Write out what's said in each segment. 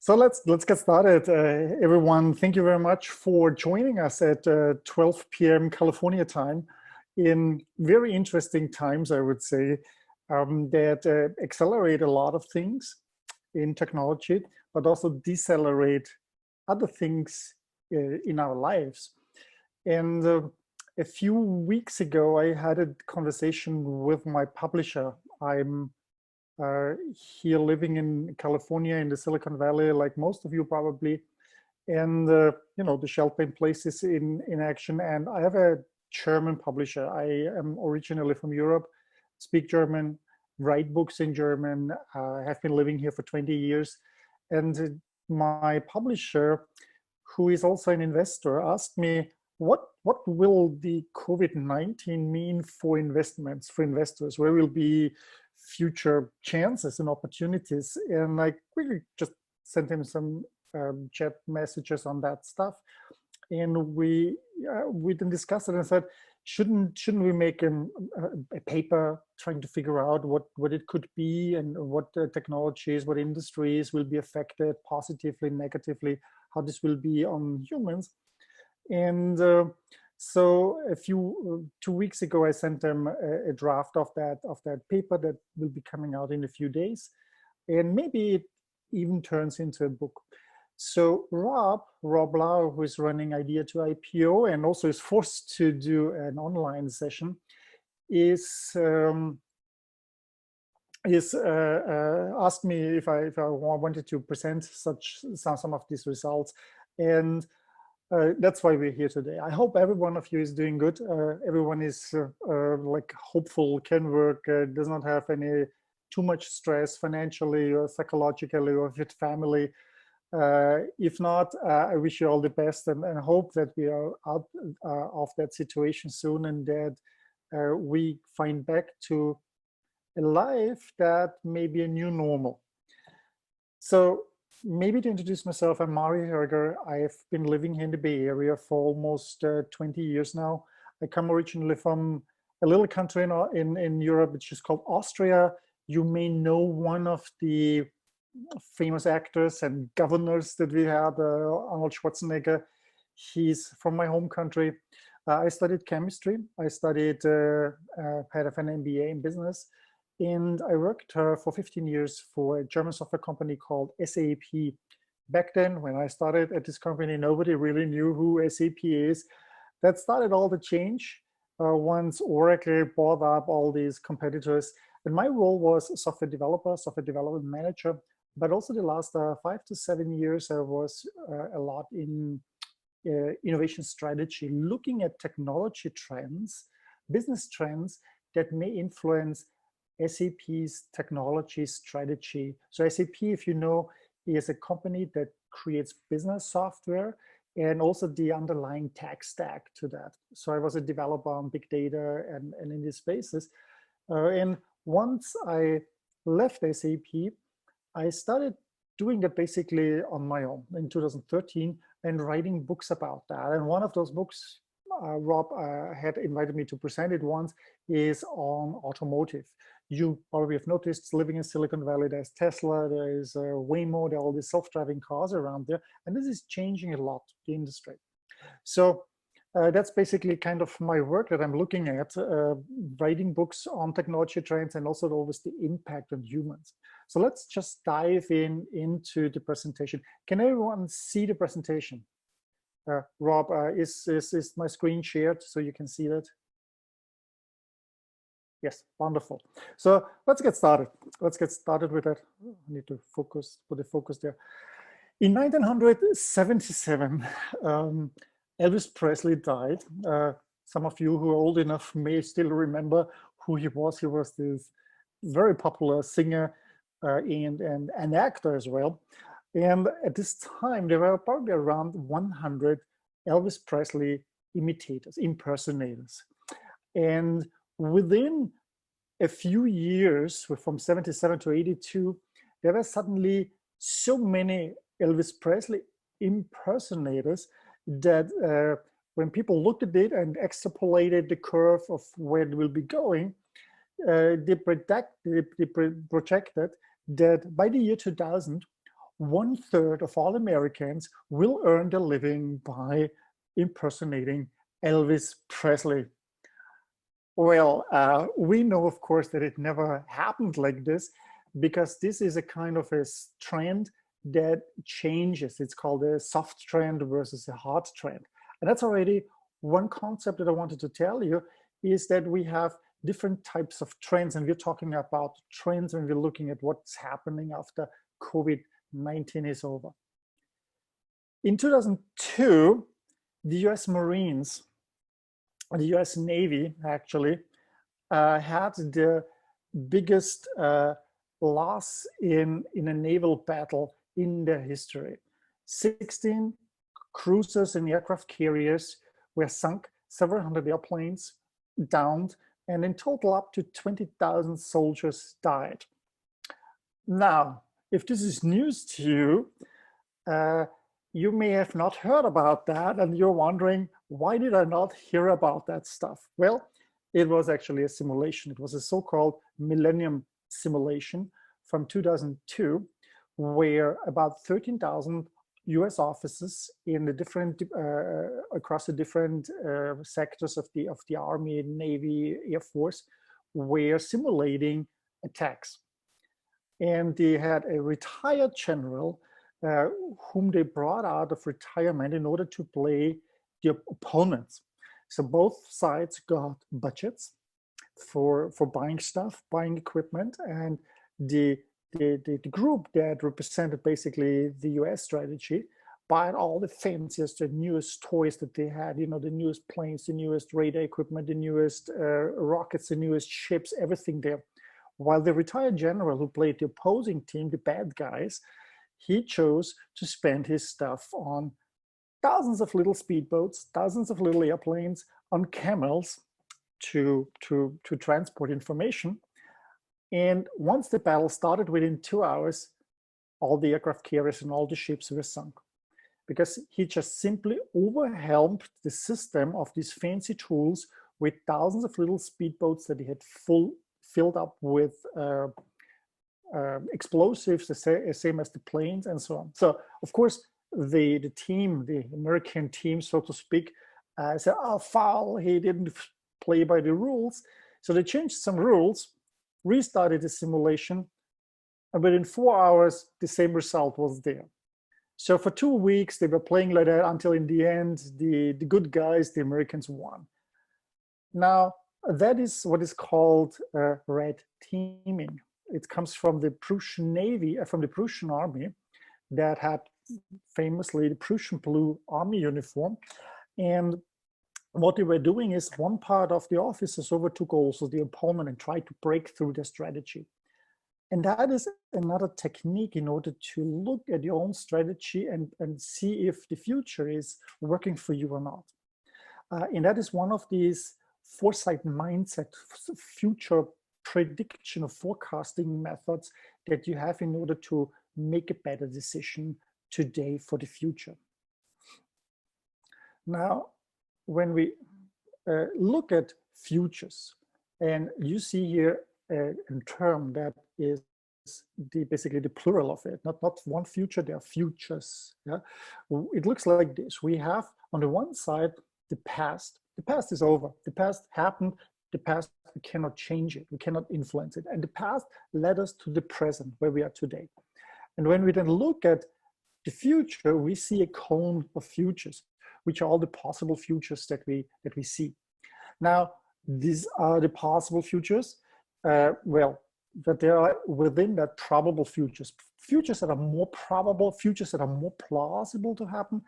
So let's get started. Everyone, thank you very much for joining us at 12 p.m. California time in very interesting times, I would say, that accelerate a lot of things in technology, but also decelerate other things in our lives. And a few weeks ago, I had a conversation with my publisher. I'm here living in California in the Silicon Valley, like most of you probably, and you know, the shelter-in place is in action. And I have a German publisher. I am originally from Europe, speak German, write books in German, have been living here for 20 years. And my publisher, who is also an investor, asked me, what will the COVID-19 mean for investments, for investors? Where will be future chances and opportunities? And I quickly just sent him some chat messages on that stuff, and we then discussed it and said, shouldn't we make a paper trying to figure out what it could be and what technologies, what industries will be affected positively, negatively, how this will be on humans. And so 2 weeks ago, I sent them a draft of that paper that will be coming out in a few days, and maybe it even turns into a book. So Rob Lau, who is running Idea-to-IPO and also is forced to do an online session, asked me if I wanted to present some of these results, and that's why we're here today. I hope every one of you is doing good. Everyone is like hopeful, can work, does not have any too much stress financially or psychologically or with family. If not, I wish you all the best and hope that we are out of that situation soon, and that we find back to a life that may be a new normal. So maybe to introduce myself, I'm Herger. I've been living here in the Bay Area for almost 20 years now. I come originally from a little country in Europe, which is called Austria. You may know one of the famous actors and governors that we had, Arnold Schwarzenegger. He's from my home country. I studied chemistry. I studied had an MBA in business. And I worked for 15 years for a German software company called SAP. Back then, when I started at this company, nobody really knew who SAP is. That started all the change once Oracle bought up all these competitors. And my role was software developer, software development manager. But also the last 5 to 7 years, I was a lot in innovation strategy, looking at technology trends, business trends that may influence SAP's technology strategy. So SAP, if you know, is a company that creates business software and also the underlying tech stack to that. So I was a developer on big data and in these spaces. And once I left SAP, I started doing that basically on my own in 2013 and writing books about that. And one of those books, Rob had invited me to present it once, is on automotive. You probably have noticed, living in Silicon Valley, there's Tesla, there is Waymo, there are all these self-driving cars around there. And this is changing a lot, the industry. So that's basically kind of my work that I'm looking at, writing books on technology trends and also always the impact on humans. So let's just dive into the presentation. Can everyone see the presentation? Rob, is my screen shared so you can see that? Yes, wonderful. So let's get started. Let's get started with that. I need to focus, put the focus there. In 1977, Elvis Presley died. Some of you who are old enough may still remember who he was. He was this very popular singer and an actor as well. And at this time, there were probably around 100 Elvis Presley imitators, impersonators. And within a few years, from 77 to 82, there were suddenly so many Elvis Presley impersonators that when people looked at it and extrapolated the curve of where it will be going, they projected that by the year 2000, 1/3 of all Americans will earn their living by impersonating Elvis Presley. Well, we know, of course, that it never happened like this, because this is a kind of a trend that changes. It's called a soft trend versus a hard trend. And that's already one concept that I wanted to tell you, is that we have different types of trends, and we're talking about trends when we're looking at what's happening after COVID-19 is over. In 2002, the US Marines, the US Navy actually, had the biggest loss in a naval battle in their history. 16 cruisers and aircraft carriers were sunk, several hundred airplanes downed, and in total up to 20,000 soldiers died. Now, if this is news to you, you may have not heard about that, and you're wondering, why did I not hear about that stuff? Well, it was actually a simulation. It was a so-called Millennium simulation from 2002, where about 13,000 US officers in the different, across the different sectors of the Army, Navy, Air Force were simulating attacks. And they had a retired general whom they brought out of retirement in order to play the opponents. So both sides got budgets for buying stuff, buying equipment, and the group that represented basically the US strategy bought all the fanciest, the newest toys that they had, you know, the newest planes, the newest radar equipment, the newest rockets, the newest ships, everything there. While the retired general who played the opposing team, the bad guys, he chose to spend his stuff on thousands of little speedboats, thousands of little airplanes, on camels to transport information. And once the battle started, within 2 hours, all the aircraft carriers and all the ships were sunk, because he just simply overwhelmed the system of these fancy tools with thousands of little speedboats that he had filled up with explosives, the same as the planes and so on. So, of course, the team, the American team, so to speak, said, oh, foul, he didn't play by the rules. So they changed some rules, restarted the simulation, and within 4 hours, the same result was there. So for 2 weeks, they were playing like that until in the end, the good guys, the Americans, won. Now, that is what is called red teaming. It comes from the Prussian Navy, from the Prussian Army, that had famously the Prussian blue army uniform. And what they were doing is one part of the officers overtook also the opponent and tried to break through their strategy. And that is another technique in order to look at your own strategy and see if the future is working for you or not. And that is one of these Foresight Mindset, future prediction or forecasting methods that you have in order to make a better decision today for the future. Now, when we look at futures, and you see here a term that is basically the plural of it, not one future, there are futures. Yeah? It looks like this. We have on the one side the past. The past is over. The past happened. The past, we cannot change it. We cannot influence it. And the past led us to the present, where we are today. And when we then look at the future, we see a cone of futures, which are all the possible futures that we see. Now, these are the possible futures. Well, that there are within that probable futures, futures that are more probable, futures that are more plausible to happen,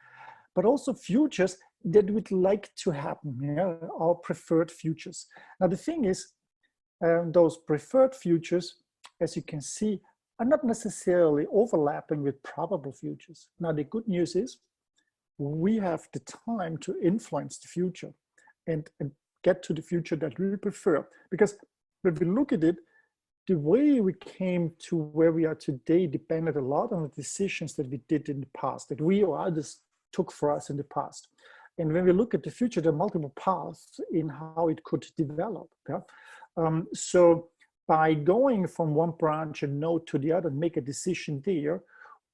but also futures that we'd like to happen, yeah, our preferred futures. Now, the thing is, those preferred futures, as you can see, are not necessarily overlapping with probable futures. Now, the good news is we have the time to influence the future and get to the future that we prefer. Because when we look at it, the way we came to where we are today depended a lot on the decisions that we did in the past, that we or others took for us in the past. And when we look at the future, there are multiple paths in how it could develop. Yeah? So by going from one branch and node to the other and make a decision there,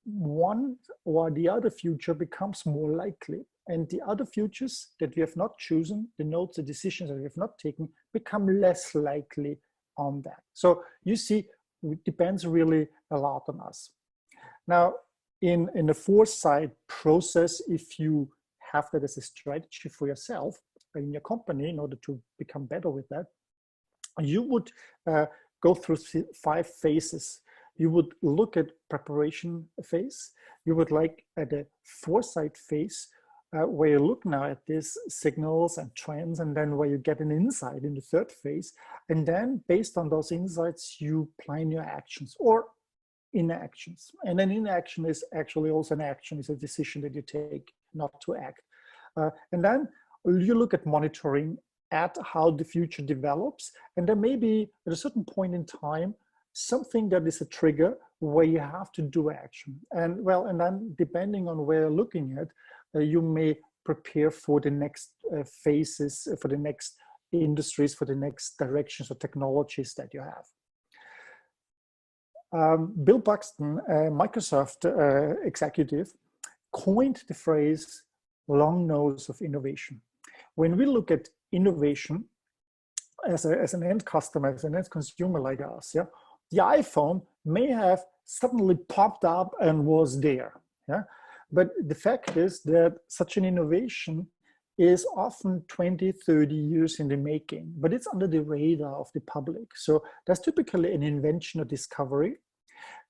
one or the other future becomes more likely. And the other futures that we have not chosen, the notes, the decisions that we have not taken, become less likely on that. So you see, it depends really a lot on us. Now, in the foresight process, if you have that as a strategy for yourself in your company in order to become better with that, you would go through 5 phases. You would look at preparation phase. You would like at a foresight phase, where you look now at these signals and trends, and then where you get an insight in the 3rd phase. And then based on those insights, you plan your actions or inactions. And an inaction is actually also an action, is a decision that you take not to act. And then you look at monitoring at how the future develops. And there may be at a certain point in time, something that is a trigger where you have to do action. And well, and then depending on where you're looking at, you may prepare for the next phases, for the next industries, for the next directions or technologies that you have. Bill Buxton, a Microsoft executive, coined the phrase long nose of innovation. When we look at innovation as an end customer, as an end consumer like us, yeah, the iPhone may have suddenly popped up and was there. Yeah? But the fact is that such an innovation is often 20, 30 years in the making, but it's under the radar of the public. So there's typically an invention or discovery.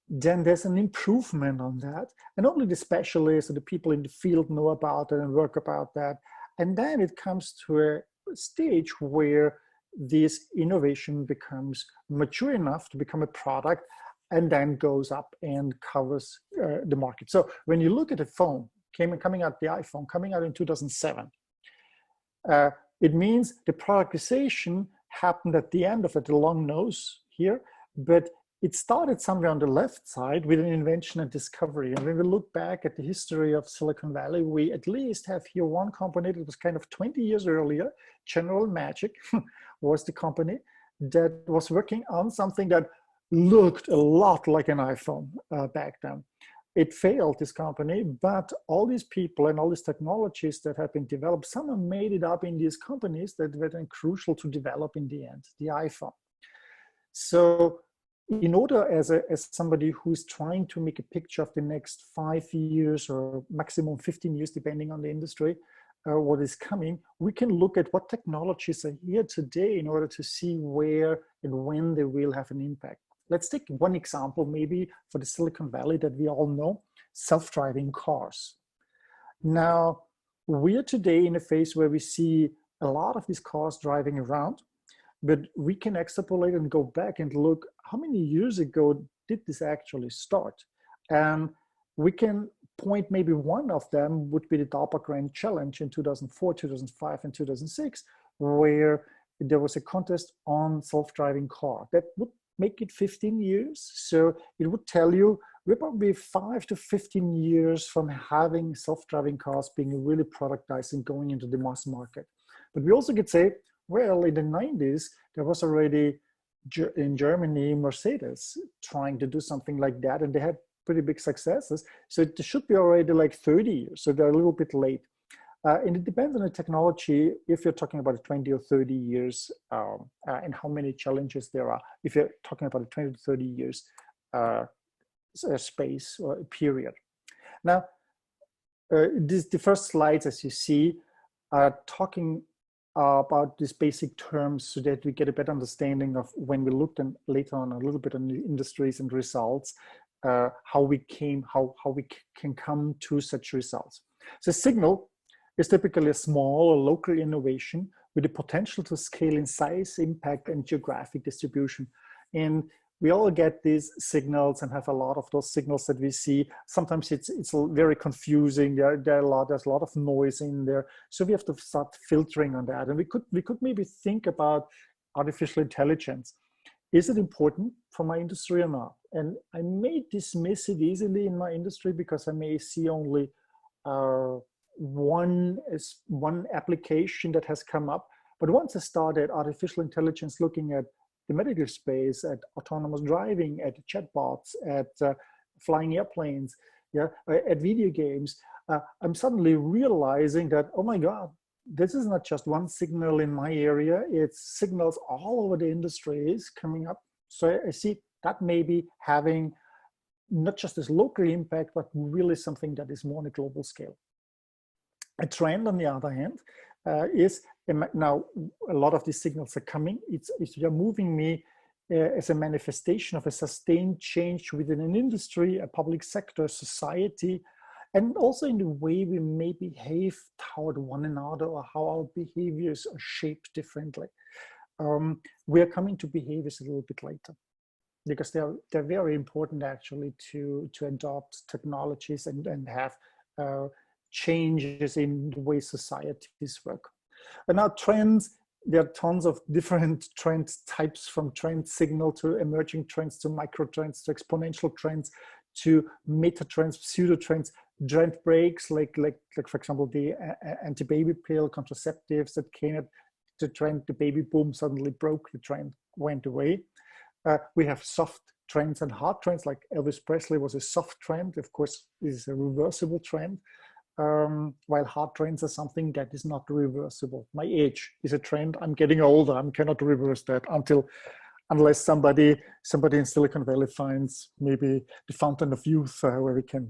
Then there's an improvement on that. And only the specialists or the people in the field know about it and work about that. And then it comes to a stage where this innovation becomes mature enough to become a product and then goes up and covers the market. So when you look at a phone, coming out, the iPhone, coming out in 2007, it means the productization happened at the end of it, the long nose here, but it started somewhere on the left side with an invention and discovery. And when we look back at the history of Silicon Valley, we at least have here one company that was kind of 20 years earlier. General Magic was the company that was working on something that looked a lot like an iPhone back then. It failed, this company, but all these people and all these technologies that have been developed, someone made it up in these companies that were then crucial to develop in the end, the iPhone. So in order, as somebody who's trying to make a picture of the next 5 years or maximum 15 years, depending on the industry, what is coming, we can look at what technologies are here today in order to see where and when they will have an impact. Let's take one example, maybe for the Silicon Valley that we all know, self-driving cars. Now, we are today in a phase where we see a lot of these cars driving around, but we can extrapolate and go back and look, how many years ago did this actually start? And we can point, maybe one of them would be the DARPA Grand Challenge in 2004, 2005, and 2006, where there was a contest on self-driving car. That would make it 15 years. So it would tell you we're probably 5 to 15 years from having self-driving cars being really productized and going into the mass market. But we also could say, well, in the 90s, there was already in Germany, Mercedes trying to do something like that, and they had pretty big successes. So it should be already like 30 years. So they're a little bit late. And it depends on the technology, if you're talking about 20 or 30 years and how many challenges there are. If you're talking about a 20 to 30 years space or period. Now, the first slides, as you see, are talking about these basic terms so that we get a better understanding of, when we looked and later on a little bit on the industries and results, how we can come to such results. So signal is typically a small or local innovation with the potential to scale in size, impact, and geographic distribution. And we all get these signals and have a lot of those signals that we see. Sometimes it's very confusing. There's a lot of noise in there. So we have to start filtering on that. And we could maybe think about artificial intelligence. Is it important for my industry or not? And I may dismiss it easily in my industry because I may see only one application that has come up. But once I started artificial intelligence, looking at the medical space, at autonomous driving, at chatbots, at flying airplanes, yeah, at video games, I'm suddenly realizing that, oh my God, this is not just one signal in my area, it's signals all over the industries coming up. So I see that maybe having not just this local impact, but really something that is more on a global scale. A trend, on the other hand, is now a lot of these signals are coming. You're moving me as a manifestation of a sustained change within an industry, a public sector, society, and also in the way we may behave toward one another or how our behaviors are shaped differently. We are coming to behaviors a little bit later, because they're very important actually to adopt technologies and have changes in the way societies work. And now trends, there are tons of different trend types, from trend signal to emerging trends to micro trends to exponential trends to meta trends, pseudo trends, trend breaks, like for example the anti-baby pill contraceptives that came at the trend, the baby boom suddenly broke, the trend went away. We have soft trends and hard trends, like Elvis Presley was a soft trend. Of course, this is a reversible trend, while hard trends are something that is not reversible. My age is a trend. I'm getting older. I cannot reverse that unless somebody in Silicon Valley finds maybe the fountain of youth where we can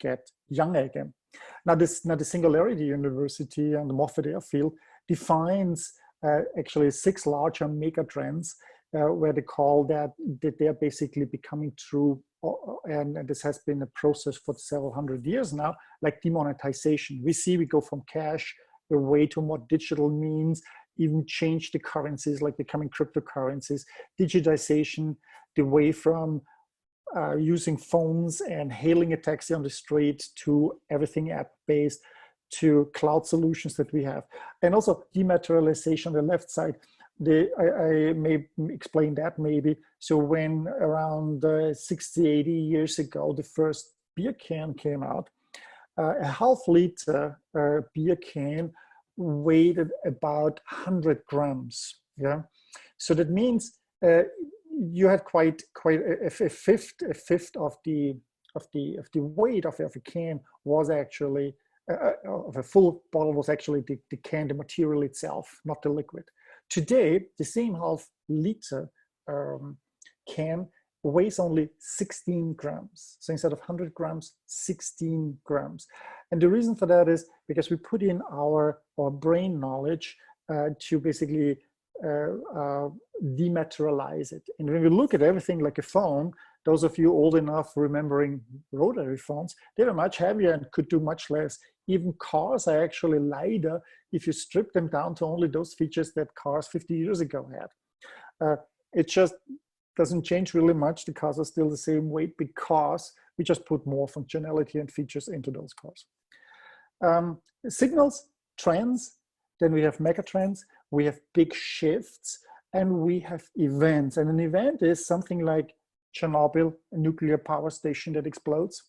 get younger again. Now, the Singularity University and the Moffat Airfield defines actually 6 larger mega trends where they call that they're basically becoming true, and this has been a process for several hundred years now, like demonetization. We go from cash away to more digital means, even change the currencies, like becoming cryptocurrencies, digitization, the way from using phones and hailing a taxi on the street to everything app-based, to cloud solutions that we have. And also dematerialization on the left side. I may explain that maybe. So when around 60, 80 years ago, the first beer can came out, a half-liter beer can weighed about 100 grams. Yeah, so that means you had quite a fifth of the weight of a can was actually of a full bottle was actually the can, the material itself, not the liquid. Today, the same half-liter can weighs only 16 grams. So instead of 100 grams, 16 grams. And the reason for that is because we put in our brain knowledge to basically dematerialize it. And when we look at everything like a phone, those of you old enough remembering rotary phones, they were much heavier and could do much less. Even cars are actually lighter if you strip them down to only those features that cars 50 years ago had. It just doesn't change really much. The cars are still the same weight because we just put more functionality and features into those cars. Signals, trends, then we have mega trends, we have big shifts, and we have events. And an event is something like Chernobyl, a nuclear power station that explodes.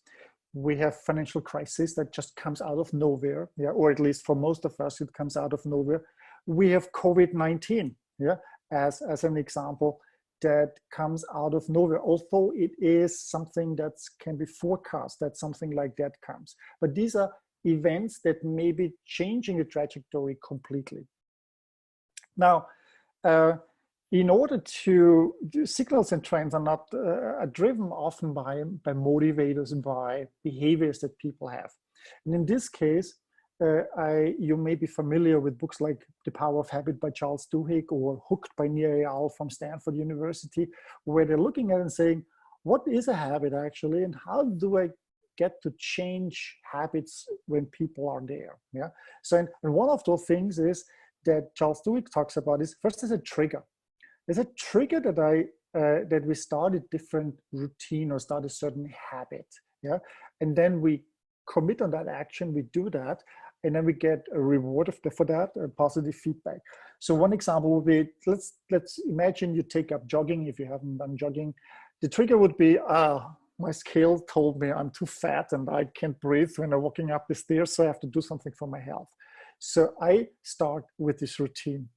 We have financial crisis that just comes out of nowhere, yeah, or at least for most of us, it comes out of nowhere. We have COVID-19, yeah, as an example that comes out of nowhere, although it is something that can be forecast that something like that comes. But these are events that may be changing the trajectory completely. Now, in order to, signals and trends are not are driven often by motivators and by behaviors that people have. And in this case, you may be familiar with books like The Power of Habit by Charles Duhigg or Hooked by Nir Eyal from Stanford University, where they're looking at it and saying, what is a habit actually, and how do I get to change habits when people are there? Yeah. So, and one of those things is that Charles Duhigg talks about is first there's a trigger. There's a trigger that we start a different routine or start a certain habit. Yeah. And then we commit on that action, we do that, and then we get a reward for that, a positive feedback. So one example would be, let's imagine you take up jogging if you haven't done jogging. The trigger would be, my scale told me I'm too fat and I can't breathe when I'm walking up the stairs, so I have to do something for my health. So I start with this routine.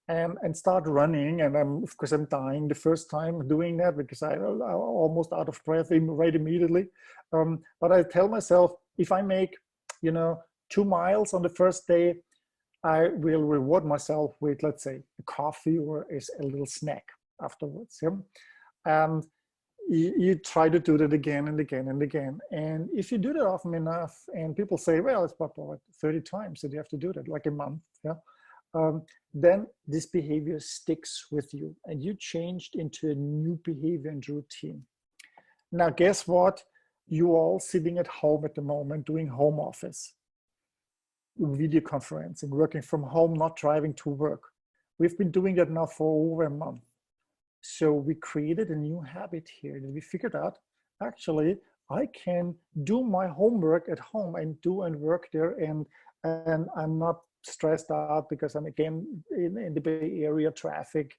and start running. And of course, I'm dying the first time doing that because I'm almost out of breath right immediately. But I tell myself, if I make, 2 miles on the first day, I will reward myself with, let's say, a coffee or a little snack afterwards. Yeah? And you try to do that again and again and again. And if you do that often enough, and people say, well, it's about 30 times that you have to do that, like a month, yeah, then this behavior sticks with you and you changed into a new behavior and routine. Now, guess what? You all sitting at home at the moment doing home office, video conferencing, working from home, not driving to work. We've been doing that now for over a month. So we created a new habit here that we figured out, actually, I can do my homework at home and work there, and I'm not stressed out because I'm again in the Bay Area traffic,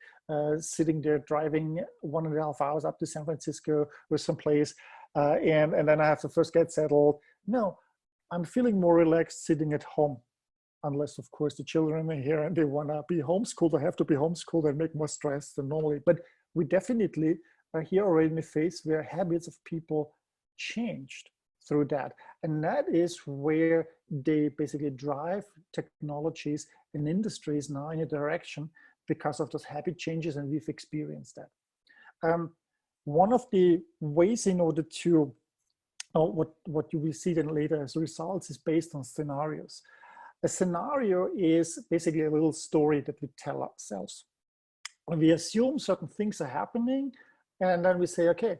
sitting there driving 1.5 hours up to San Francisco or someplace, and then I have to first get settled. No, I'm feeling more relaxed sitting at home. Unless, of course, the children are here and they want to be homeschooled, they have to be homeschooled and make more stress than normally. But we definitely are here already in a phase where habits of people changed through that. And that is where they basically drive technologies and industries now in a direction because of those habit changes, and we've experienced that. One of the ways in order to, what you will see then later as results is based on scenarios. A scenario is basically a little story that we tell ourselves. And we assume certain things are happening, and then we say, okay,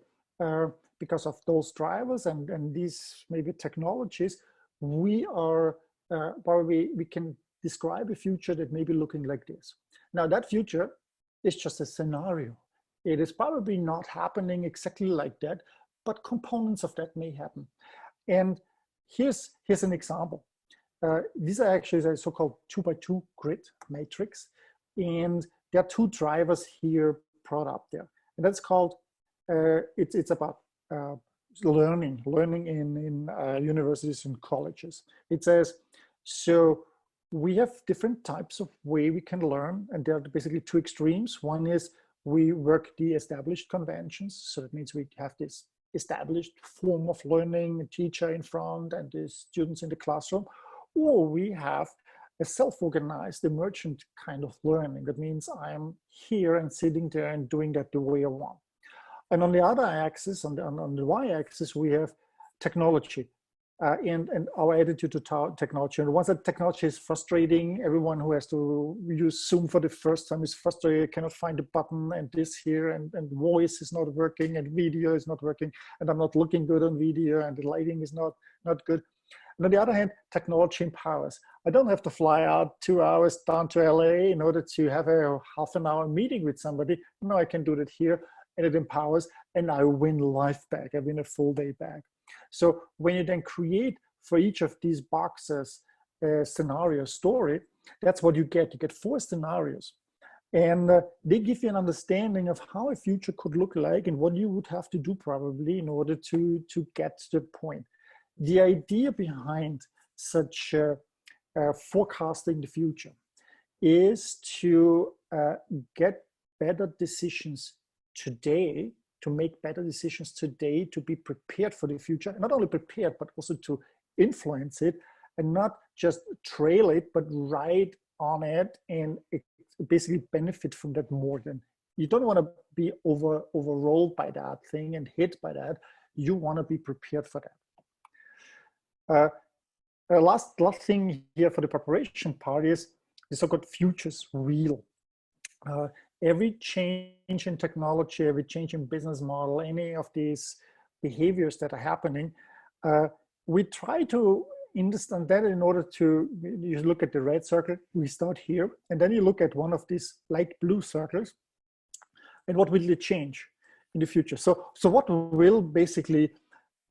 because of those drivers and these maybe technologies, we are probably, we can describe a future that may be looking like this. Now that future is just a scenario. It is probably not happening exactly like that, but components of that may happen. And here's an example. These are actually a so-called 2x2 grid matrix, and there are 2 drivers here brought up there, and that's called it's about learning in universities and colleges. It says, so we have different types of way we can learn, and there are basically 2 extremes. One is we work the established conventions, so that means we have this established form of learning, a teacher in front and the students in the classroom. Or we have a self-organized emergent kind of learning. That means I'm here and sitting there and doing that the way I want. And on the other axis, on the y-axis, we have technology and our attitude to technology. And once that technology is frustrating, everyone who has to use Zoom for the first time is frustrated, cannot find a button, and this here, and voice is not working, and video is not working, and I'm not looking good on video, and the lighting is not good. And on the other hand, technology empowers. I don't have to fly out 2 hours down to LA in order to have a half-an-hour meeting with somebody. No, I can do that here, and it empowers, and I win life back. I win a full day back. So when you then create for each of these boxes a scenario story, that's what you get. You get 4 scenarios. And they give you an understanding of how a future could look like and what you would have to do probably in order to get to the point. The idea behind such forecasting the future is to get better decisions today, to make better decisions today, to be prepared for the future. Not only prepared, but also to influence it and not just trail it, but ride on it and basically benefit from that more than. You don't want to be overrolled by that thing and hit by that. You want to be prepared for that. Last thing here for the preparation part is the so-called futures wheel. Every change in technology, every change in business model, any of these behaviors that are happening, we try to understand that in order to, you look at the red circle, we start here, and then you look at one of these light blue circles, and what will it change in the future? So what will basically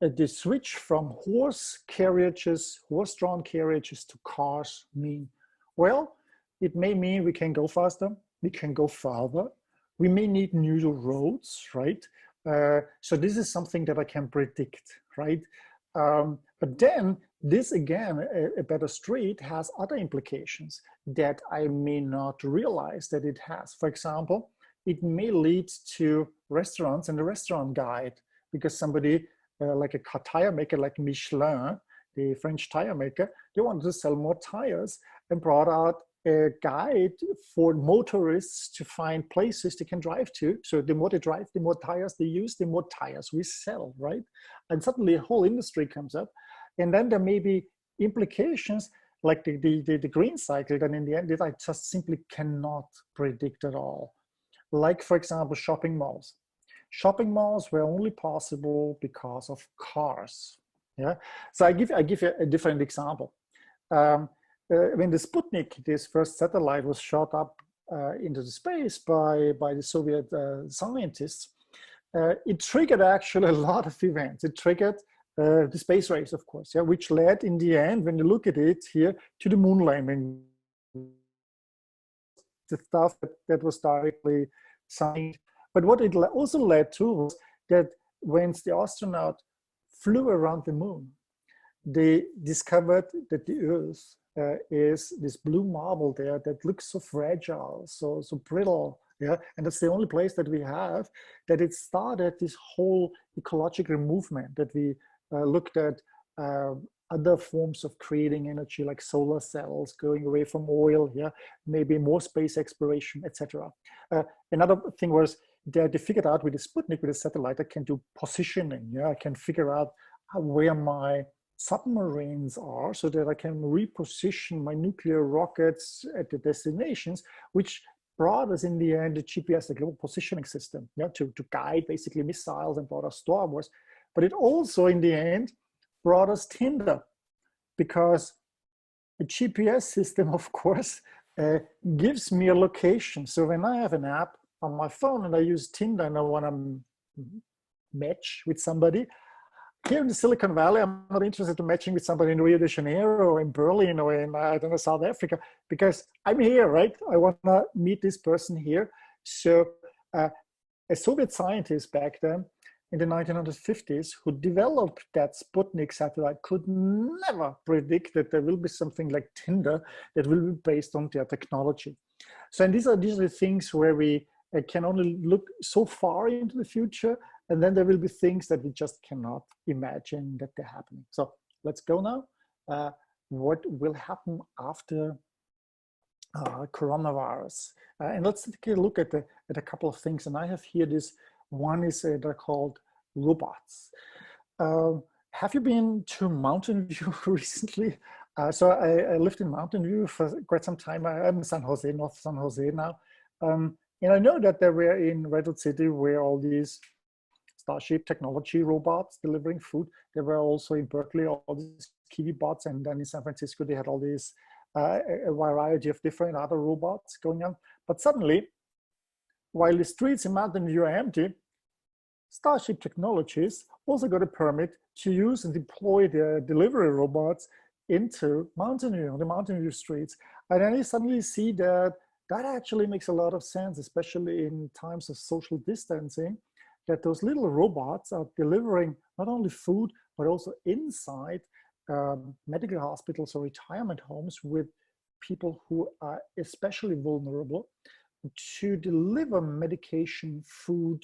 the switch from horse-drawn carriages to cars mean? Well, it may mean we can go faster, we can go farther, we may need new roads, right? So this is something that I can predict, right? But then this again, a better street has other implications that I may not realize that it has. For example, it may lead to restaurants and the restaurant guide, because somebody like a tire maker like Michelin, the French tire maker, they wanted to sell more tires and brought out a guide for motorists to find places they can drive to. So the more they drive, the more tires they use, the more tires we sell, right? And suddenly a whole industry comes up. And then there may be implications like the green cycle that in the end that I just simply cannot predict at all. Like, for example, shopping malls. Shopping malls were only possible because of cars. Yeah. So I give you a different example. When the Sputnik, this first satellite, was shot up into the space by the Soviet scientists, it triggered actually a lot of events. It triggered the space race, of course, yeah, which led in the end, when you look at it here, to the moon landing. The stuff that was directly signed. But what it also led to was that when the astronaut flew around the moon, they discovered that the Earth is this blue marble there that looks so fragile, so brittle, yeah, and that's the only place that we have that it started this whole ecological movement that we looked at other forms of creating energy like solar cells, going away from oil, yeah, maybe more space exploration, etc. Another thing was that they figured out with the Sputnik, with the satellite, I can do positioning, yeah, I can figure out where my submarines are so that I can reposition my nuclear rockets at the destinations, which brought us in the end the GPS, the global positioning system, yeah, to guide basically missiles and brought us Star Wars. But it also in the end brought us Tinder, because a GPS system, of course, gives me a location. So when I have an app on my phone and I use Tinder and I want to match with somebody, here in the Silicon Valley, I'm not interested in matching with somebody in Rio de Janeiro or in Berlin or in, I don't know, South Africa, because I'm here, right? I want to meet this person here. So a Soviet scientist back then in the 1950s who developed that Sputnik satellite could never predict that there will be something like Tinder that will be based on their technology. So, and these are the things where we can only look so far into the future, and then there will be things that we just cannot imagine that they're happening. So let's go now. What will happen after coronavirus? And let's take a look at a couple of things. And I have here this one is they're called robots. Have you been to Mountain View recently? So I lived in Mountain View for quite some time. I'm in San Jose, North San Jose now. And I know that there were in Redwood City where all these Starship technology robots delivering food. There were also in Berkeley all these Kiwi bots, and then in San Francisco they had all these a variety of different other robots going on. But suddenly, while the streets in Mountain View are empty, Starship Technologies also got a permit to use and deploy their delivery robots into Mountain View, on the Mountain View streets. And then you suddenly see that that actually makes a lot of sense, especially in times of social distancing, that those little robots are delivering not only food, but also inside medical hospitals or retirement homes with people who are especially vulnerable, to deliver medication, food,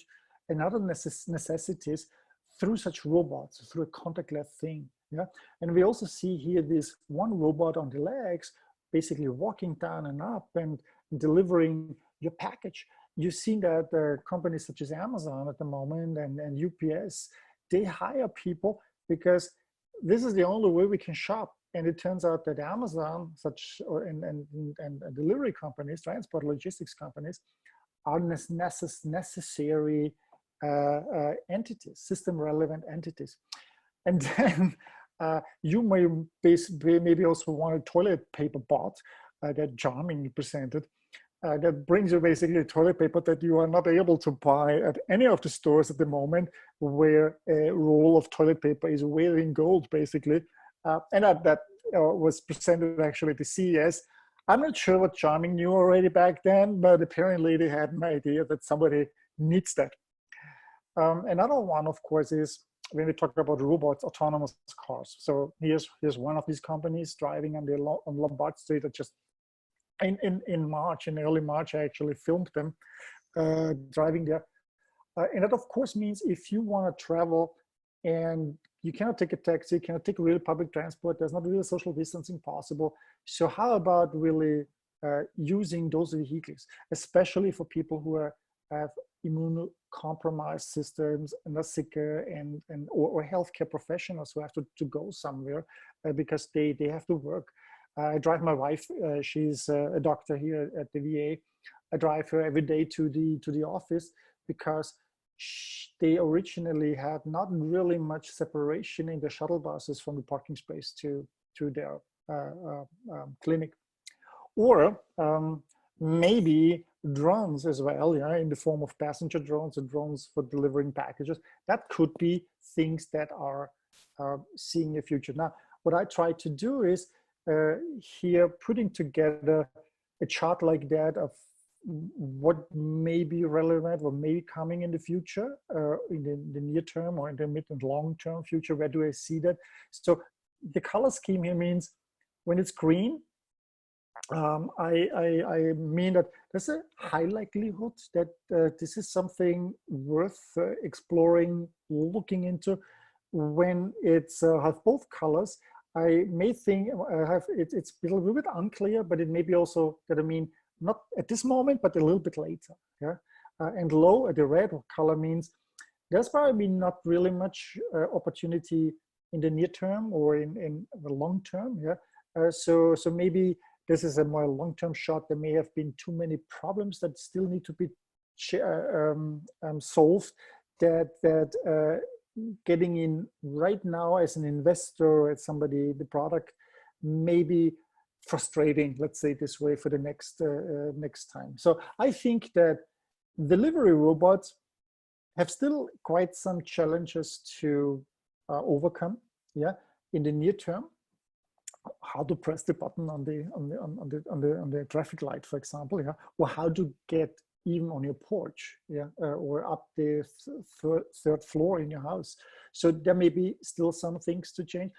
and other necessities through such robots, through a contactless thing. Yeah, and we also see here this one robot on the legs, basically walking down and up and delivering your package. You've seen that companies such as Amazon at the moment and UPS, they hire people because this is the only way we can shop. And it turns out that Amazon, and delivery companies, transport logistics companies, are necessary entities, system relevant entities. And then you may maybe also want a toilet paper bot that Jarming presented. That brings you basically toilet paper that you are not able to buy at any of the stores at the moment, where a roll of toilet paper is weighed in gold, basically. And that was presented actually at the CES. I'm not sure what Jarming knew already back then, but apparently they had an idea that somebody needs that. Another one, of course, is when we talk about robots, autonomous cars. So here's one of these companies driving on Lombard Street. That just in March, in early March, I actually filmed them driving there. And that of course means if you want to travel and you cannot take a taxi, you cannot take real public transport, there's not really social distancing possible. So how about really using those vehicles, especially for people who have immunocompromised systems and are sicker or healthcare professionals who have to go somewhere because they have to work. I drive my wife, she's a doctor here at the VA. I drive her every day to the office because they originally had not really much separation in the shuttle buses from the parking space to their clinic. Or maybe drones as well, yeah, in the form of passenger drones and drones for delivering packages. That could be things that are seeing a future. Now, what I try to do is here putting together a chart like that of what may be relevant or may be coming in the future, in the near term or in the mid and long term future. Where do I see that? So the color scheme here means when it's green, I mean that there's a high likelihood that this is something worth exploring, looking into. When it's have both colors, I may think it's a little bit unclear, but it may be also that I mean not at this moment, but a little bit later. Yeah, and low, the red color means there's probably not really much opportunity in the near term or in the long term. Yeah, so maybe this is a more long-term shot. There may have been too many problems that still need to be solved. That getting in right now as an investor or as somebody, the product may be frustrating, let's say it this way, for the next time. So I think that delivery robots have still quite some challenges to overcome. Yeah, in the near term. How to press the button on the traffic light, for example, yeah, or how to get even on your porch, yeah, or up the third floor in your house. So there may be still some things to change,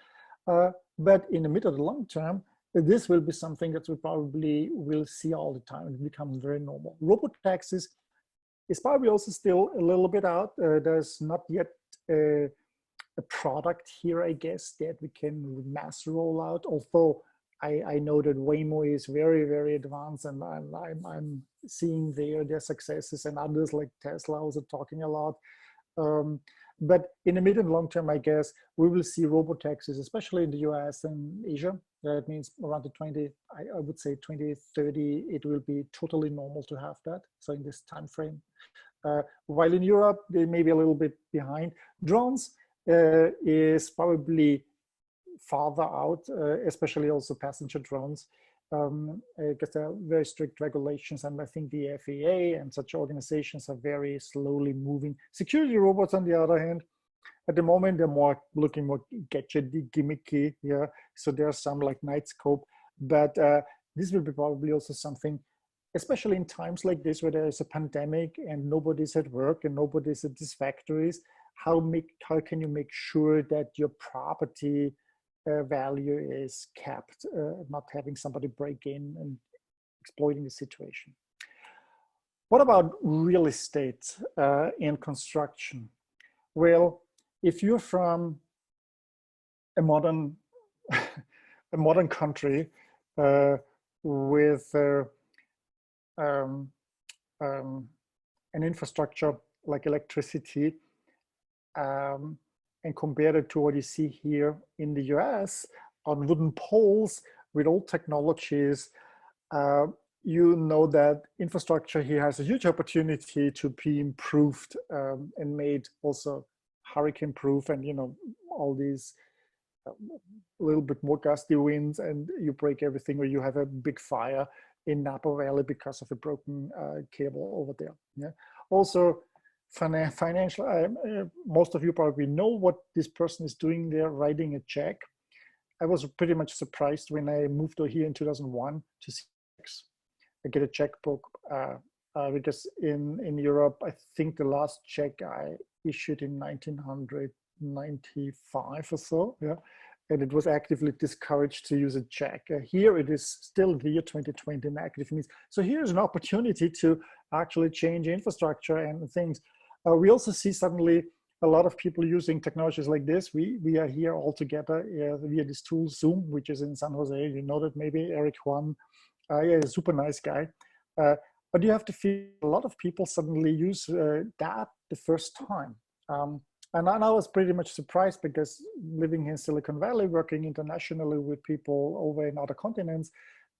but in the mid or the long term, this will be something that we probably will see all the time. It becomes very normal. Robot taxis is probably also still a little bit out. There's not yet a product here, I guess, that we can mass roll out. Although I know that Waymo is very, very advanced, and I'm seeing their successes, and others like Tesla also talking a lot. But in the mid and long term, I guess we will see robotaxis, especially in the US and Asia. That means around the I would say 2030, it will be totally normal to have that. So in this time frame, while in Europe they may be a little bit behind. Drones is probably farther out, especially also passenger drones, because there are very strict regulations, and I think the FAA and such organizations are very slowly moving. Security robots, on the other hand, at the moment they're looking more gadgety, gimmicky. Yeah, so there are some like Nightscope, but this will be probably also something, especially in times like this where there is a pandemic and nobody's at work and nobody's at these factories. How can you make sure that your property value is kept, not having somebody break in and exploiting the situation? What about real estate and construction? Well, if you're from a modern country with an infrastructure like electricity, and compare it to what you see here in the US on wooden poles with old technologies, you know that infrastructure here has a huge opportunity to be improved and made also hurricane proof, and all these a little bit more gusty winds and you break everything, or you have a big fire in Napa Valley because of a broken cable over there. Yeah. Also, financial, most of you probably know what this person is doing there, writing a check. I was pretty much surprised when I moved here in 2001 to see checks. I get a checkbook because in Europe, I think the last check I issued in 1900 1995 or so, yeah, and it was actively discouraged to use a jack. Here it is still the year 2020 and active means. So here's an opportunity to actually change infrastructure and things. We also see suddenly a lot of people using technologies like this. We are here all together via this tool Zoom, which is in San Jose. You know that maybe Eric Juan, yeah, a super nice guy. But you have to feel a lot of people suddenly use that the first time. And I was pretty much surprised because living in Silicon Valley, working internationally with people over in other continents,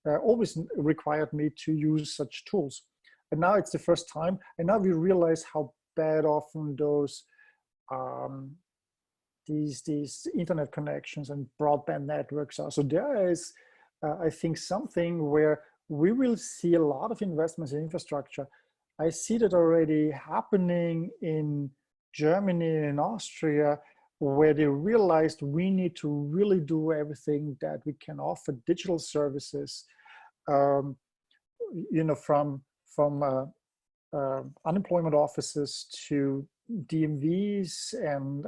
always required me to use such tools. And now it's the first time. And now we realize how bad often those these internet connections and broadband networks are. So there is, I think, something where we will see a lot of investments in infrastructure. I see that already happening in Germany and Austria, where they realized we need to really do everything that we can offer digital services, you know, from unemployment offices to DMVs and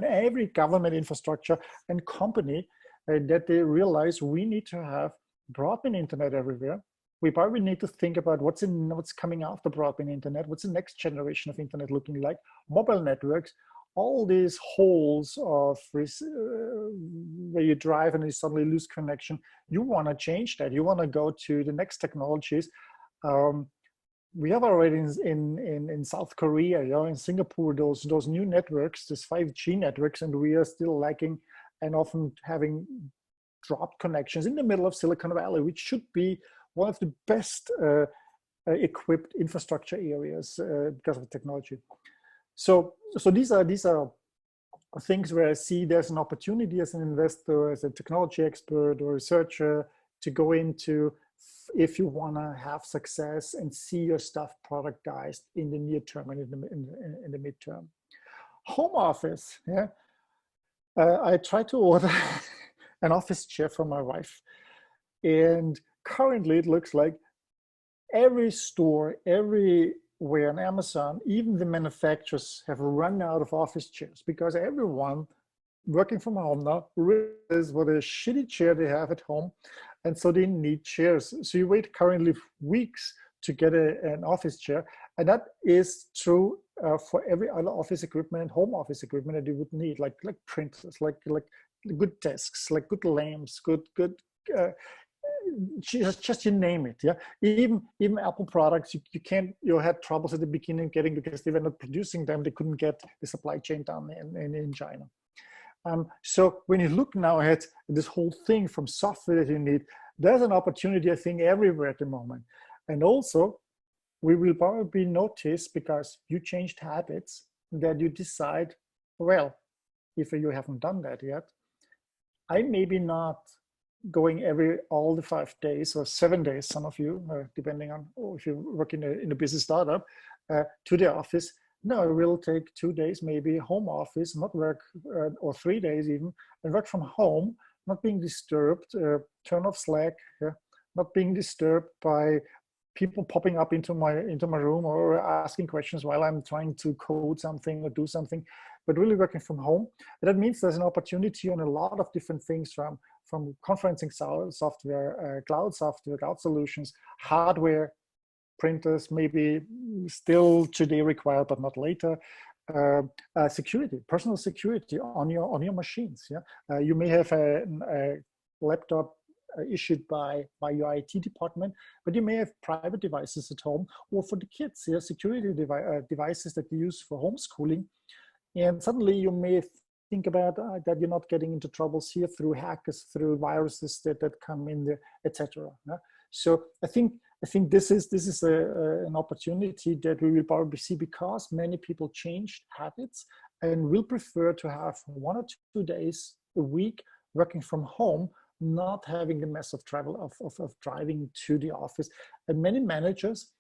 every government infrastructure and company, that they realize we need to have broadband internet everywhere. We probably need to think about what's coming after broadband internet, what's the next generation of internet looking like, mobile networks, all these holes of where you drive and you suddenly lose connection. You want to change that. You want to go to the next technologies. We have already in South Korea, you know, in Singapore, those new networks, these 5G networks, and we are still lacking and often having dropped connections in the middle of Silicon Valley, which should be one of the best equipped infrastructure areas because of technology. So these are things where I see there's an opportunity as an investor, as a technology expert or researcher, to go into if you want to have success and see your stuff productized in the near term and in the midterm. Home office, yeah. I tried to order an office chair for my wife, and currently it looks like every store, everywhere on Amazon, even the manufacturers have run out of office chairs because everyone working from home now realizes what a shitty chair they have at home, and so they need chairs. So you wait currently weeks to get an office chair, and that is true for every other office equipment, home office equipment that you would need, like printers, like good desks, like good lamps, good just you name it. Yeah, even Apple products, you had troubles at the beginning getting, because they were not producing them. They couldn't get the supply chain down in China. So when you look now at this whole thing from software that you need, there's an opportunity, I think, everywhere at the moment. And also, we will probably notice, because you changed habits, that you decide, well, if you haven't done that yet, I maybe not going all the 5 days or 7 days, some of you, depending on if you work in a business startup, to the office. No, it will take 2 days, maybe home office, not work, or 3 days even, and work from home, not being disturbed, turn off Slack, not being disturbed by people popping up into my room or asking questions while I'm trying to code something or do something, but really working from home. And that means there's an opportunity on a lot of different things, from conferencing software, cloud solutions, hardware, printers, maybe still today required, but not later. Security, personal security on your machines. Yeah, you may have a laptop issued by your IT department, but you may have private devices at home, or for the kids, yeah, security devices that you use for homeschooling. And suddenly you may think about that you're not getting into troubles here through hackers, through viruses that come in there, etc. Yeah? So I think this is an opportunity that we will probably see, because many people changed habits and will prefer to have 1 or 2 days a week working from home, not having the mess of travel of driving to the office. And many managers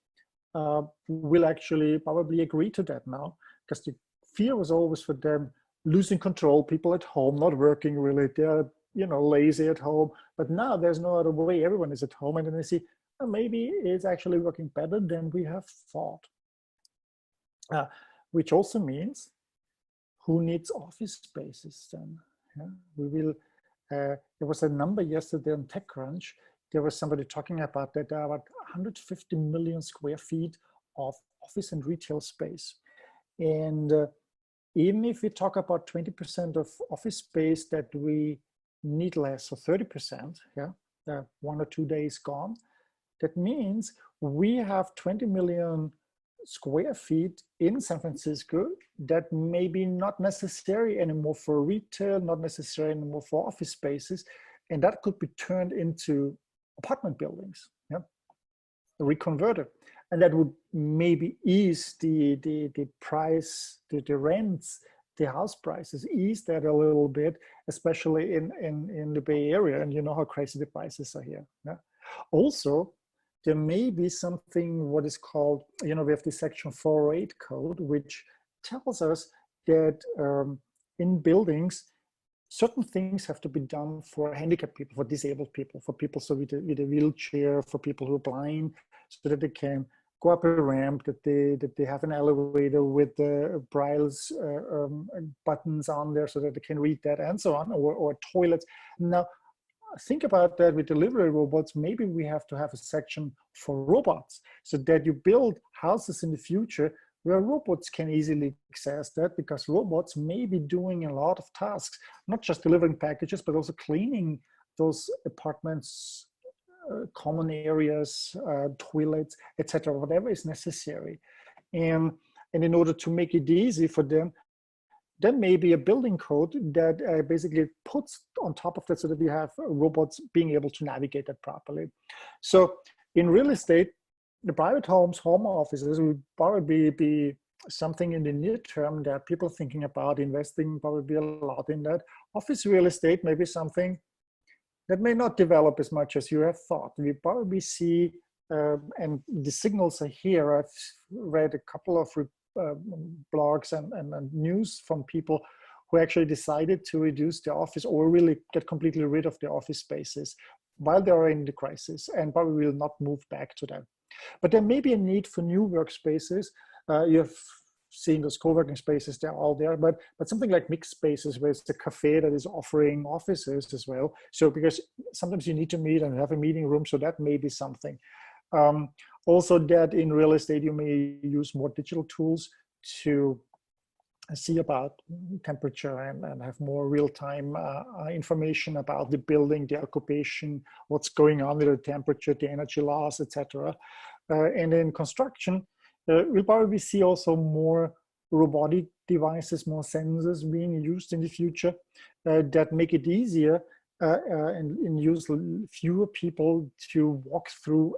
will actually probably agree to that now, because the fear was always for them losing control, people at home not working really, they're lazy at home. But now there's no other way, everyone is at home, and then they see, oh, maybe it's actually working better than we have thought. Which also means who needs office spaces then? Yeah, we will, there was a number yesterday on TechCrunch. There was somebody talking about that there are about 150 million square feet of office and retail space. And even if we talk about 20% of office space that we need less, so 30%, yeah, 1 or 2 days gone, that means we have 20 million square feet in San Francisco that may be not necessary anymore for retail, not necessary anymore for office spaces, and that could be turned into apartment buildings, yeah, reconverted, and that would maybe ease the price, the rents, the house prices, ease that a little bit, especially in the Bay Area, and you know how crazy the prices are here. Yeah? Also, there may be something what is called, you know, we have the Section 408 code, which tells us that in buildings, certain things have to be done for handicapped people, for disabled people, for people so with a wheelchair, for people who are blind, so that they can go up a ramp, that they have an elevator with the braille's buttons on there so that they can read that, and so on, or toilets. Now, think about that with delivery robots. Maybe we have to have a section for robots so that you build houses in the future where robots can easily access that, because robots may be doing a lot of tasks, not just delivering packages, but also cleaning those apartments, common areas, toilets, etc., whatever is necessary. And in order to make it easy for them, there may be a building code that basically puts on top of that so that we have robots being able to navigate that properly. So in real estate, the private homes, home offices will probably be something in the near term that people are thinking about investing probably a lot in that. Office real estate may be something that may not develop as much as you have thought. We probably see, and the signals are here. I've read a couple of blogs and news from people who actually decided to reduce their office or really get completely rid of their office spaces while they are in the crisis, and probably will not move back to them. But there may be a need for new workspaces. You've seen those co-working spaces, they're all there, but something like mixed spaces where it's a cafe that is offering offices as well. So because sometimes you need to meet and have a meeting room, so that may be something. Also that in real estate, you may use more digital tools to see about temperature and have more real-time information about the building, the occupation, what's going on with the temperature, the energy loss, etc. And in construction, we'll probably see also more robotic devices, more sensors being used in the future that make it easier and use fewer people to walk through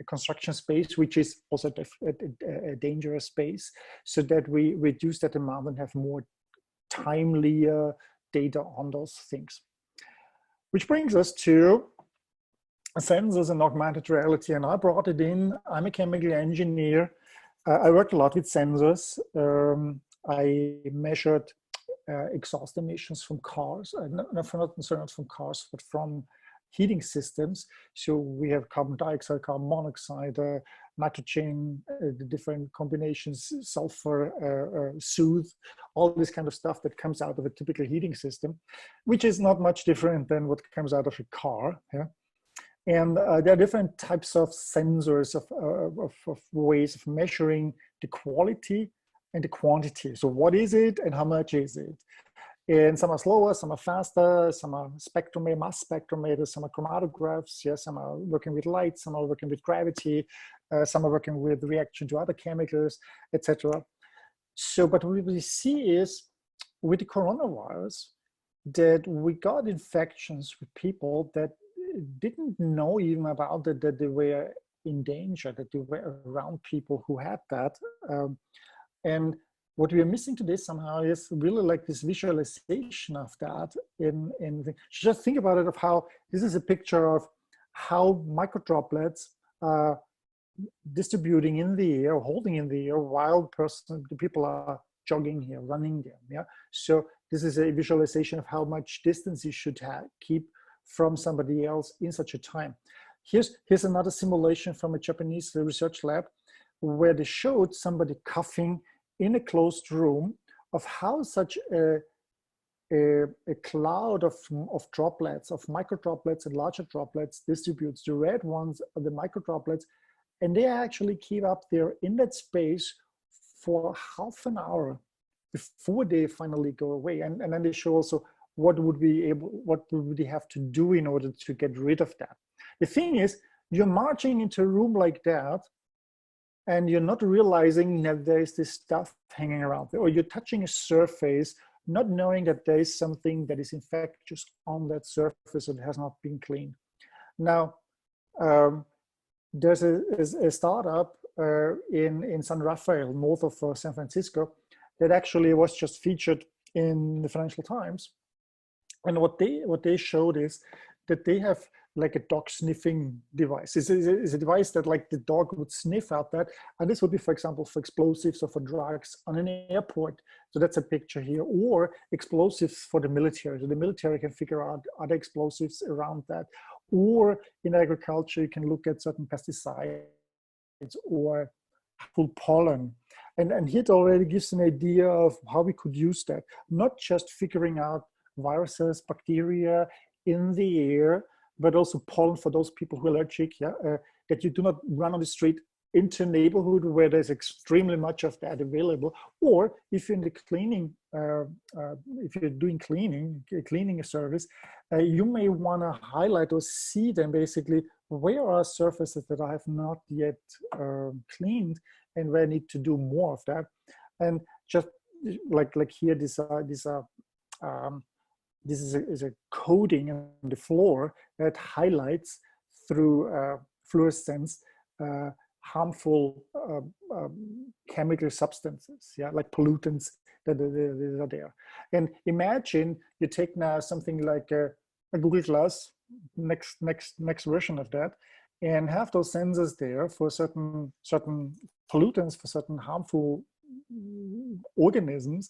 a construction space, which is also a dangerous space, so that we reduce that amount and have more timely data on those things. Which brings us to sensors and augmented reality, and I brought it in. I'm a chemical engineer. I work a lot with sensors. I measured exhaust emissions from cars, not from cars, but from heating systems. So we have carbon dioxide, carbon monoxide, nitrogen, the different combinations, sulfur, soothe, all this kind of stuff that comes out of a typical heating system, which is not much different than what comes out of a car. Yeah? And there are different types of sensors, of ways of measuring the quality and the quantity. So what is it and how much is it? And some are slower, some are faster, some are spectrometers, mass spectrometers, some are chromatographs, yes, some are working with light, some are working with gravity, some are working with reaction to other chemicals, etc. So, but what we see is with the coronavirus that we got infections with people that didn't know even about it, that they were in danger, that they were around people who had that. And what we are missing today somehow is really like this visualization of that. Just think about it, of how this is a picture of how microdroplets are distributing in the air, holding in the air, while the people are jogging here, running there. Yeah. So this is a visualization of how much distance you should keep from somebody else in such a time. Here's another simulation from a Japanese research lab where they showed somebody coughing in a closed room of how such a cloud of droplets, of micro droplets and larger droplets distributes. The red ones are the micro droplets, and they actually keep up there in that space for half an hour before they finally go away. And then they show also what would they have to do in order to get rid of that. The thing is, you're marching into a room like that, and you're not realizing that there's this stuff hanging around there, or you're touching a surface, not knowing that there is something that is infectious on that surface that has not been cleaned. Now, there's a startup in San Rafael, north of San Francisco, that actually was just featured in the Financial Times. And what they showed is that they have like a dog sniffing device. It's a device that like the dog would sniff out that. And this would be, for example, for explosives or for drugs on an airport. So that's a picture here, or explosives for the military. So the military can figure out other explosives around that. Or in agriculture, you can look at certain pesticides or full pollen. And here it already gives an idea of how we could use that. Not just figuring out viruses, bacteria in the air, but also pollen for those people who are allergic, that you do not run on the street into a neighborhood where there's extremely much of that available. Or if you're in the cleaning, if you're doing cleaning a service, you may want to highlight or see them basically where are surfaces that I have not yet cleaned and where I need to do more of that. And just like here, this is a coating on the floor that highlights through fluorescence harmful chemical substances, like pollutants that are there. And imagine you take now something like a Google Glass, next version of that, and have those sensors there for certain pollutants, for certain harmful organisms.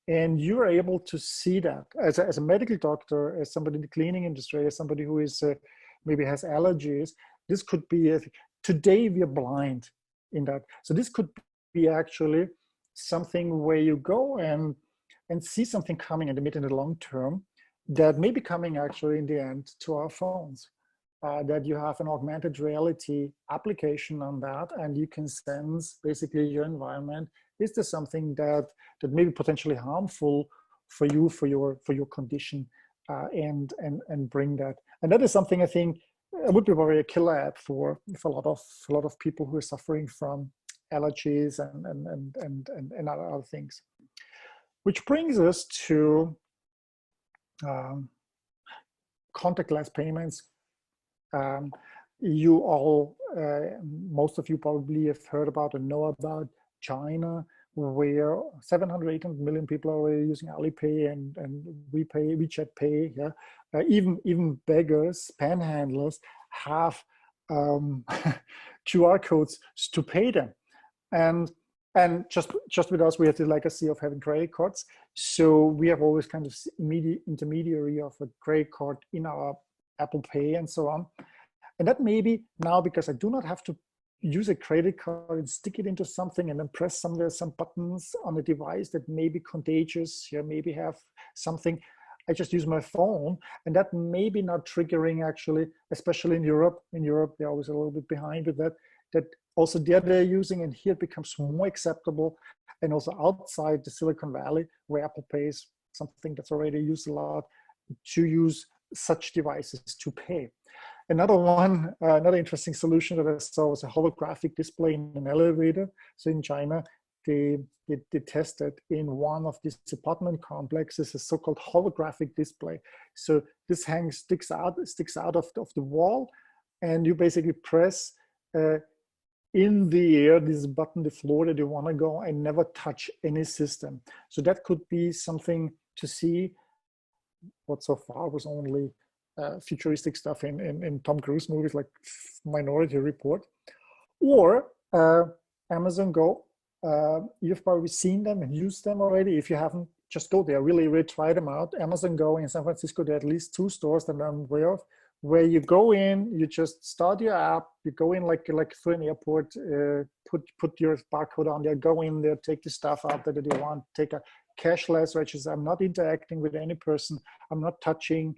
And you're able to see that as a medical doctor, as somebody in the cleaning industry, as somebody who is maybe has allergies. This could be today we are blind in that. So this could be actually something where you go and see something coming in the mid and the long term that may be coming actually in the end to our phones. That you have an augmented reality application on that, and you can sense basically your environment. Is there something that may be potentially harmful for you, for your condition, and bring that? And that is something I think would be very a killer app for a lot of people who are suffering from allergies and other things. Which brings us to contactless payments. You all, most of you probably have heard about and know about China, where 700, 800 million people are already using Alipay and WeChat Pay. Even beggars, panhandlers have QR codes to pay them. And just with us, we have the legacy of having credit cards. So we have always kind of intermediary of a credit card in our Apple Pay and so on. And that maybe now, because I do not have to use a credit card and stick it into something and then press some buttons on a device that may be contagious, maybe have something, I just use my phone, and that may be not triggering actually, especially in Europe. In Europe, they're always a little bit behind with that also they're using, and here it becomes more acceptable. And also outside the Silicon Valley, where Apple Pay is something that's already used a lot, to use such devices to pay. Another interesting solution that I saw was a holographic display in an elevator. So in China, they tested in one of these apartment complexes a so-called holographic display. So this sticks out of the wall, and you basically press in the air this button, the floor that you want to go, and never touch any system. So that could be something to see. What so far was only futuristic stuff in Tom Cruise movies like Minority Report, or Amazon Go. You've probably seen them and used them already. If you haven't, just go there, really try them out. Amazon Go in San Francisco, there are at least 2 stores that I'm aware of, where you go in, you just start your app, you go in like through an airport, put your barcode on there, go in there, take the stuff out that you want, take a cashless, which is I'm not interacting with any person. I'm not touching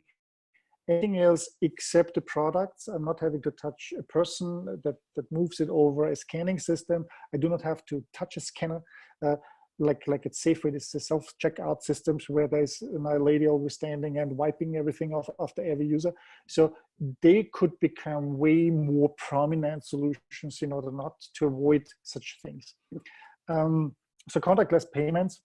anything else except the products. I'm not having to touch a person that moves it over a scanning system. I do not have to touch a scanner. Like it's safe with the self-checkout systems where there's my lady always standing and wiping everything off after every user. So they could become way more prominent solutions in order not to avoid such things. So contactless payments,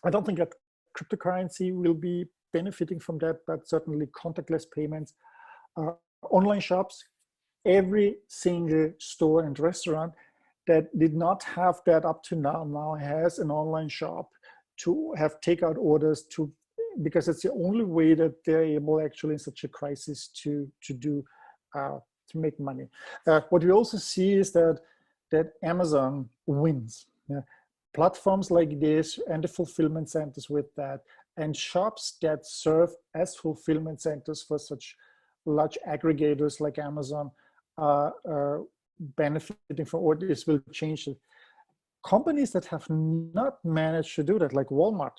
I don't think that cryptocurrency will be benefiting from that, but certainly contactless payments. Online shops, every single store and restaurant that did not have that up to now has an online shop to have takeout orders because it's the only way that they're able actually in such a crisis to make money. What we also see is that Amazon wins. Platforms like this and the fulfillment centers with that, and shops that serve as fulfillment centers for such large aggregators like Amazon benefiting from all this will change it. Companies that have not managed to do that, like Walmart,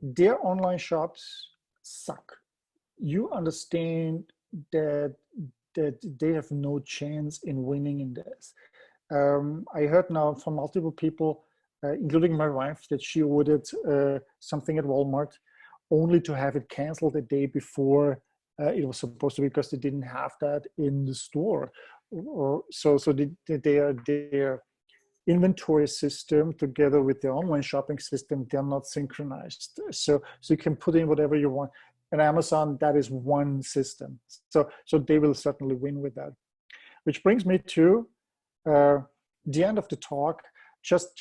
their online shops suck. You understand that they have no chance in winning in this. I heard now from multiple people, including my wife, that she ordered something at Walmart only to have it canceled the day before it was supposed to be, because they didn't have that in the store. So their inventory system together with the online shopping system, they're not synchronized. So you can put in whatever you want. And Amazon, that is one system. So they will certainly win with that. Which brings me to the end of the talk. Just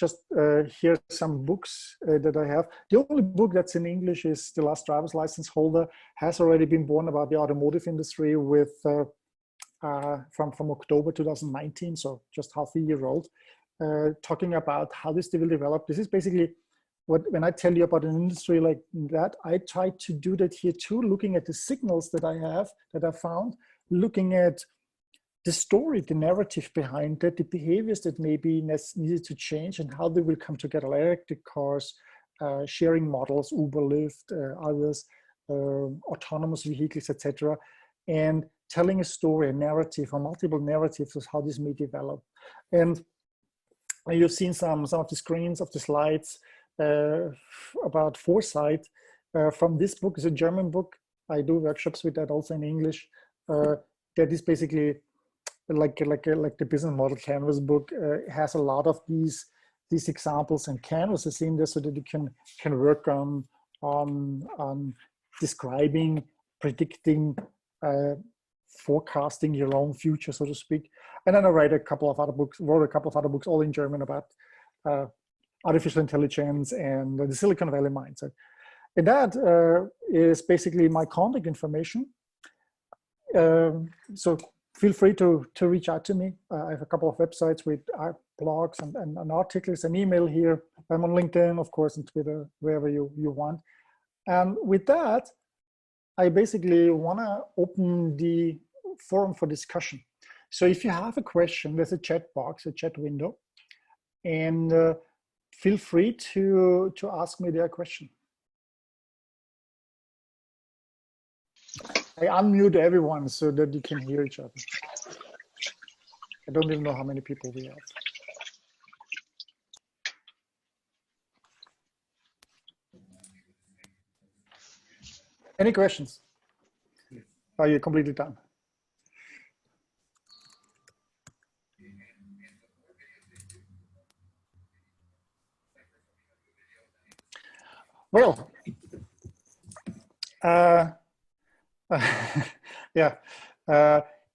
here's some books that I have. The only book that's in English is The Last Driver's License Holder, has already been born about the automotive industry with from October 2019, so just half a year old, talking about how this will develop. This is basically when I tell you about an industry like that, I try to do that here too, looking at the signals that I found, looking at the story, the narrative behind it, the behaviors that may be needed to change and how they will come together, electric cars, sharing models, Uber, Lyft, others, autonomous vehicles, etc. And telling a story, a narrative, or multiple narratives of how this may develop. And you've seen some of the screens of the slides about Foresight from this book. It's a German book. I do workshops with that also in English. That is basically like the business model canvas book. Has a lot of these examples and canvases in there so that you can work on describing, predicting, forecasting your own future, so to speak. And then I wrote a couple of other books, all in German about artificial intelligence and the Silicon Valley mindset. And that is basically my contact information. So feel free to reach out to me. I have a couple of websites with blogs and articles, an email here. I'm on LinkedIn, of course, and Twitter, wherever you want. And with that, I basically want to open the forum for discussion. So if you have a question, there's a chat box, a chat window, and feel free to ask me their question. I unmute everyone so that you can hear each other. I don't even know how many people we have. Any questions? Are you completely done? Well, yeah.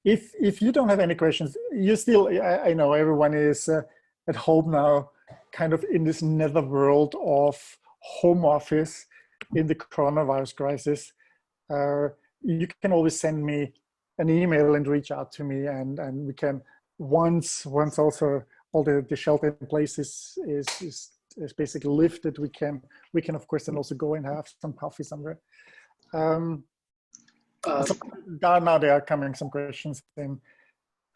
If you don't have any questions, you still, I know everyone is at home now, kind of in this nether world of home office in the coronavirus crisis. You can always send me an email and reach out to me, and we can once also all the shelter in place is basically lifted, we can of course then also go and have some coffee somewhere. Now there are coming some questions in.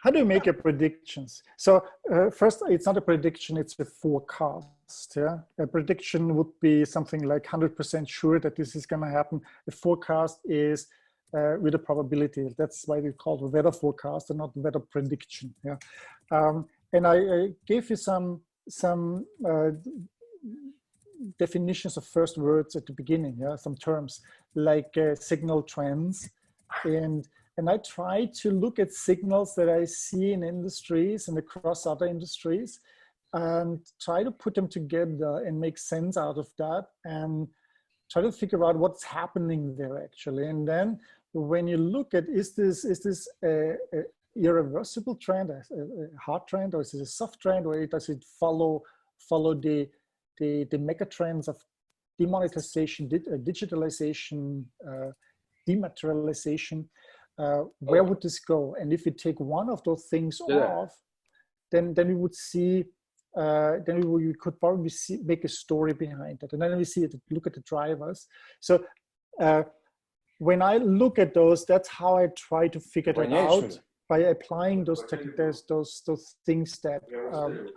How do you make your predictions? So first, it's not a prediction, it's a forecast. Yeah, a prediction would be something like 100% sure that this is going to happen. A forecast is with a probability. That's why we call it weather forecast and not weather prediction. Yeah, and I gave you some definitions of first words at the beginning. Yeah, some terms like signal trends, and I try to look at signals that I see in industries and across other industries and try to put them together and make sense out of that and try to figure out what's happening there actually. And then when you look at, is this a irreversible trend, a hard trend, or is it a soft trend, or does it follow the mega trends of demonetization, digitalization, dematerialization? Where would this go? And if we take one of those things off, then we would see, then we could probably make a story behind it. And then we see it, look at the drivers. So when I look at those, that's how I try to figure it out, by applying those things that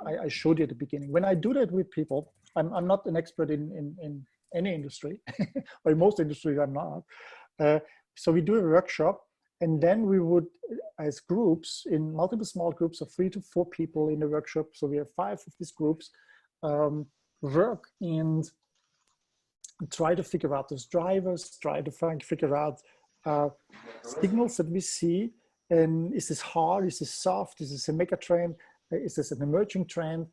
I showed you at the beginning. When I do that with people, I'm not an expert in any industry, or in most industries I'm not. So we do a workshop, and then we would, as groups, in multiple small groups of 3 to 4 people in the workshop, so we have 5 of these groups, work and try to figure out those drivers, try to figure out signals that we see, and is this hard, is this soft, is this a mega trend, is this an emerging trend,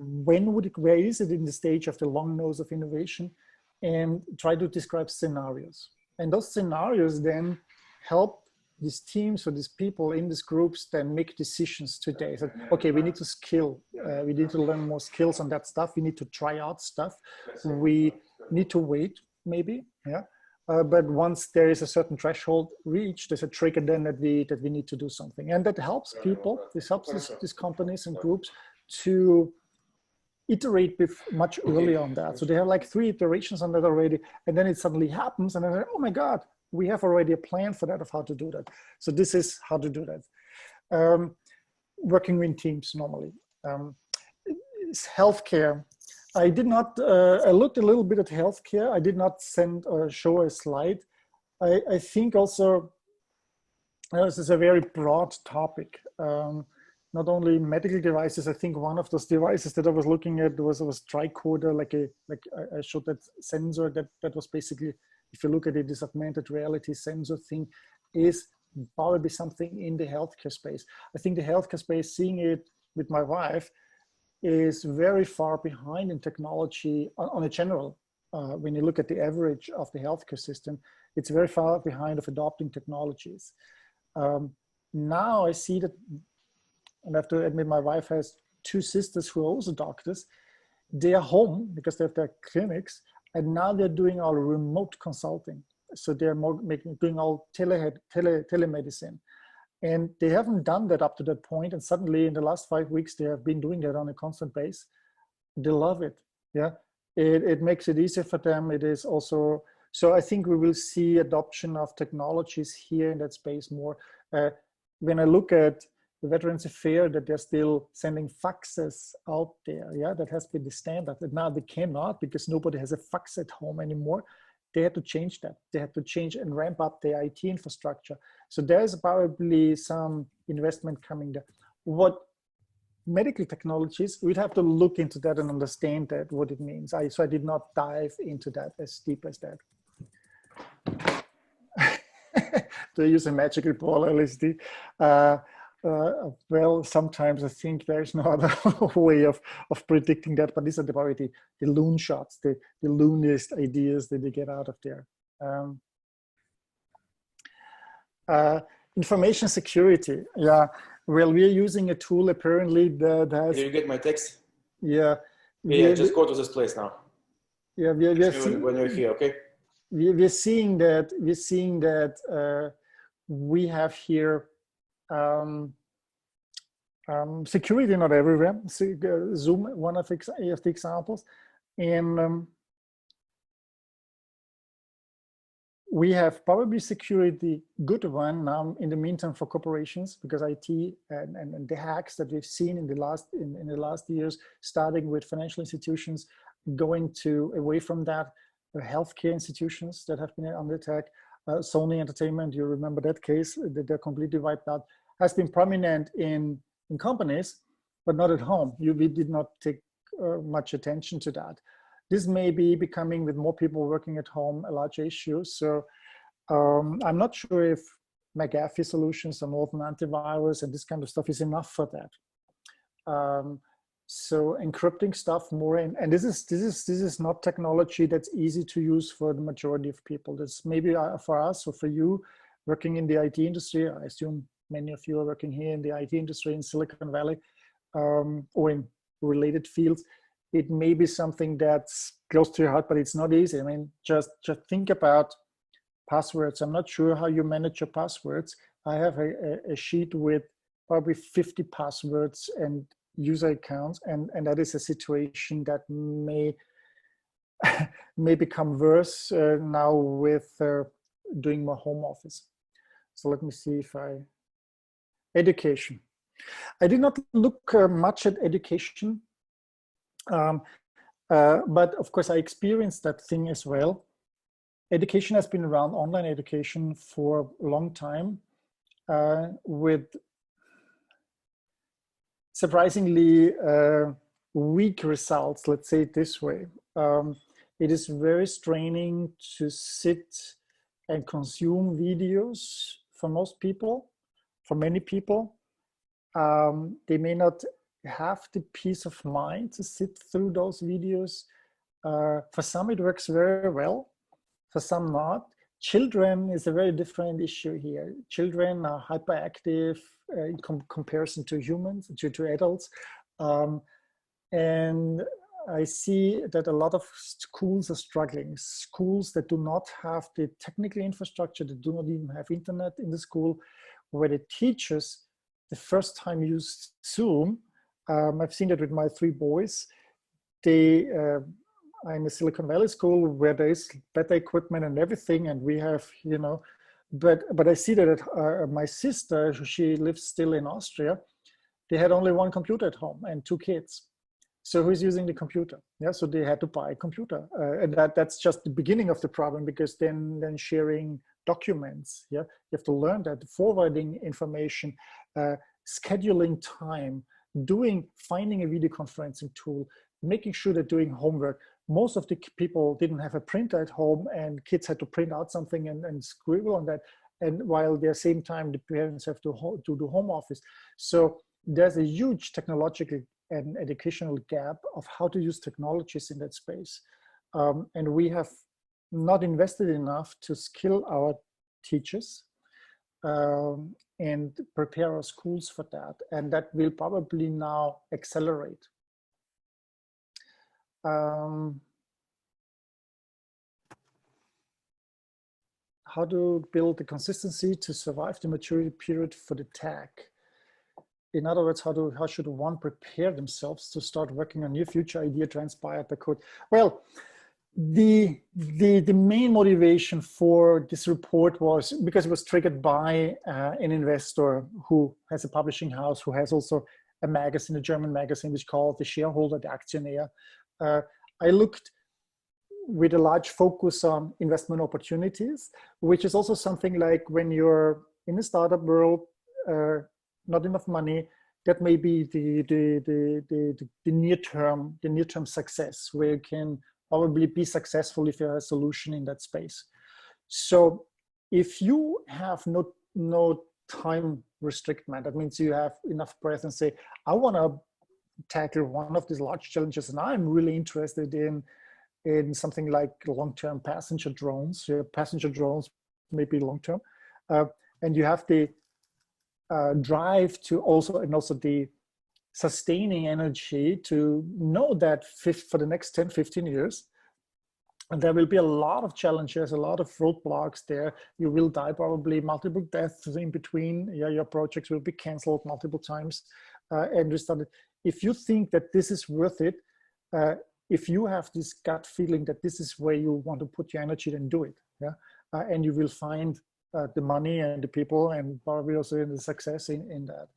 where is it in the stage of the long nose of innovation, and try to describe scenarios. And those scenarios then help these teams or these people in these groups then make decisions today. So, okay, we need to skill. We need to learn more skills on that stuff. We need to try out stuff. We need to wait, maybe, yeah. But once there is a certain threshold reached, there's a trigger then that we need to do something. And that helps people, this helps these companies and groups to iterate much earlier on that. So they have like 3 iterations on that already, and then it suddenly happens, and then they're, oh my God, we have already a plan for that of how to do that. So this is how to do that. Working in teams normally. It's healthcare. I did not, I looked a little bit at healthcare. I did not send or show a slide. I think also, this is a very broad topic. Not only medical devices, I think one of those devices that I was looking at was tricorder, like I showed that sensor that was basically, if you look at it, this augmented reality sensor thing is probably something in the healthcare space. I think the healthcare space, seeing it with my wife, is very far behind in technology on a general. When you look at the average of the healthcare system, it's very far behind of adopting technologies. Now I see that, and I have to admit, my wife has 2 sisters who are also doctors. They are home because they have their clinics, and now they're doing all remote consulting. So they're doing all telemedicine. And they haven't done that up to that point. And suddenly in the last 5 weeks, they have been doing that on a constant basis. They love it. Yeah, it makes it easier for them. It is also, so I think we will see adoption of technologies here in that space more. When I look at the Veterans Affairs, that they're still sending faxes out there. Yeah, that has been the standard. And now they cannot, because nobody has a fax at home anymore. They had to change that. They had to change and ramp up their IT infrastructure. So there's probably some investment coming there. What medical technologies, we'd have to look into that and understand that, what it means. So I did not dive into that as deep as that. To use a magical ball, LSD. Well, sometimes I think there's no other way of predicting that, but these are probably the loon shots, the looniest ideas that they get out of there. Information security. Yeah, well, we're using a tool apparently that has... Did you get my text? Yeah. Yeah, just go to this place now. Yeah, when you're here, okay? We're seeing that we have here security not everywhere. Zoom, one of the examples, and we have probably secured the good one now in the meantime for corporations, because IT and the hacks that we've seen in the last years, starting with financial institutions, going to away from that, healthcare institutions that have been under attack, Sony Entertainment, you remember that case, that they're completely wiped out, has been prominent in companies, but not at home. We did not take much attention to that. This may be becoming, with more people working at home, a large issue. So I'm not sure if McAfee solutions and Norton antivirus and this kind of stuff is enough for that. So encrypting stuff more, and this is not technology that's easy to use for the majority of people. That's maybe for us or for you working in the IT industry. I assume many of you are working here in the IT industry in Silicon Valley or in related fields. It may be something that's close to your heart, but it's not easy. I mean, just think about passwords. I'm not sure how you manage your passwords. I have a sheet with probably 50 passwords and user accounts, and that is a situation that may become worse now with doing more home office. So let me see if education. I did not look much at education. But of course, I experienced that thing as well. Education has been around, online education, for a long time, with surprisingly weak results, let's say it this way. It is very straining to sit and consume videos for most people, for many people. They may not have the peace of mind to sit through those videos. For some it works very well, for some not. Children is a very different issue here. Children are hyperactive in comparison to humans, to adults. And I see that a lot of schools are struggling. Schools that do not have the technical infrastructure, that do not even have internet in the school, where the teachers the first time used Zoom. I've seen that with my 3 boys. I'm in a Silicon Valley school where there is better equipment and everything, and we have, but I see that my sister, she lives still in Austria, they had only 1 computer at home and 2 kids. So who's using the computer? Yeah, so they had to buy a computer, and that's just the beginning of the problem, because then sharing documents, yeah, you have to learn that, forwarding information, scheduling time, finding a video conferencing tool, making sure they're doing homework. Most of the people didn't have a printer at home, and kids had to print out something and scribble on that. And while at the same time, the parents have to do home office. So there's a huge technological and educational gap of how to use technologies in that space. And we have not invested enough to skill our teachers and prepare our schools for that. And that will probably now accelerate. How to build the consistency to survive the maturity period for the tech. In other words, how should one prepare themselves to start working on your future idea transpired by code? Well, the main motivation for this report was because it was triggered by an investor who has a publishing house, who has also a magazine, a German magazine, which is called The Shareholder, the Aktionär. I looked with a large focus on investment opportunities, which is also something like when you're in the startup world, not enough money, that may be the near-term success, where you can probably be successful if you have a solution in that space. So if you have no time restriction, that means you have enough breath and say, I want to tackle one of these large challenges, and I'm really interested in something like long-term passenger drones. Passenger drones may be long-term, and you have the drive to also the sustaining energy to know that for the next 10, 15 years, there will be a lot of challenges, a lot of roadblocks there. You will die, probably multiple deaths in between. Yeah, your projects will be canceled multiple times and restarted. If you think that this is worth it, if you have this gut feeling that this is where you want to put your energy, then do it. Yeah, and you will find the money and the people, and probably also the success in that.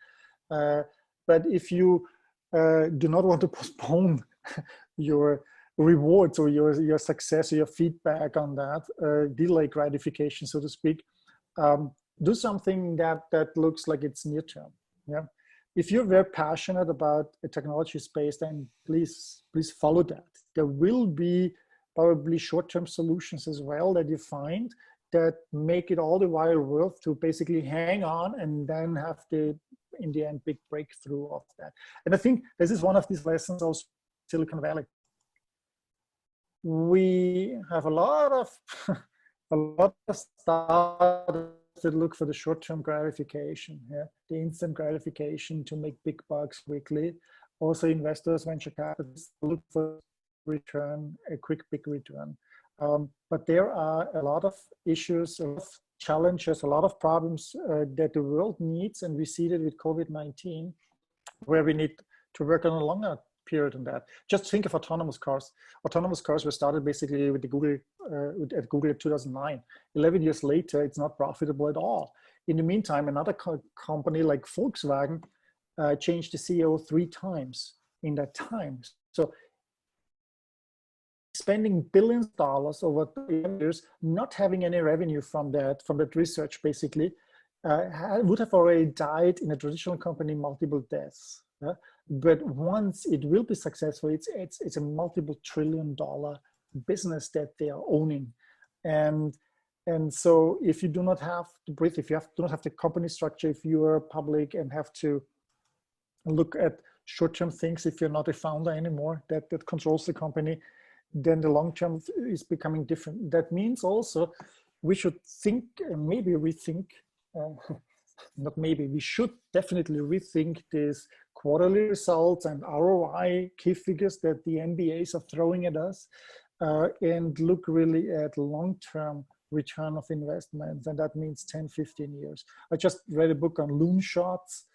But if you do not want to postpone your rewards or your success or your feedback on that, delay gratification, so to speak, do something that looks like it's near term. Yeah, if you're very passionate about a technology space, then please follow that. There will be probably short-term solutions as well that you find that make it all the while worth to basically hang on and then have the, in the end, big breakthrough of that. And I think this is one of these lessons of Silicon Valley. We have a lot of startups that look for the short-term gratification, yeah, the instant gratification to make big bucks quickly. Also, investors, venture capitalists look for return, a quick, big return. But there are a lot of issues, a lot of challenges, a lot of problems that the world needs, and we see that with COVID-19, where we need to work on a longer period on that. Just think of autonomous cars. Autonomous cars were started basically with the Google at Google in 2009. 11 years later, it's not profitable at all. In the meantime, another company like Volkswagen changed the CEO 3 times in that time. So spending billions of dollars over years, not having any revenue from that research, basically, would have already died in a traditional company multiple deaths. But once it will be successful, it's a multiple trillion-dollar business that they are owning. And so if you do not have the breadth, if you do not have the company structure, if you are public and have to look at short-term things, if you're not a founder anymore that controls the company, then the long-term is becoming different. That means also we should think, maybe rethink, not maybe, we should definitely rethink these quarterly results and ROI key figures that the MBAs are throwing at us, and look really at long-term return of investments. And that means 10, 15 years. I just read a book on loon shots.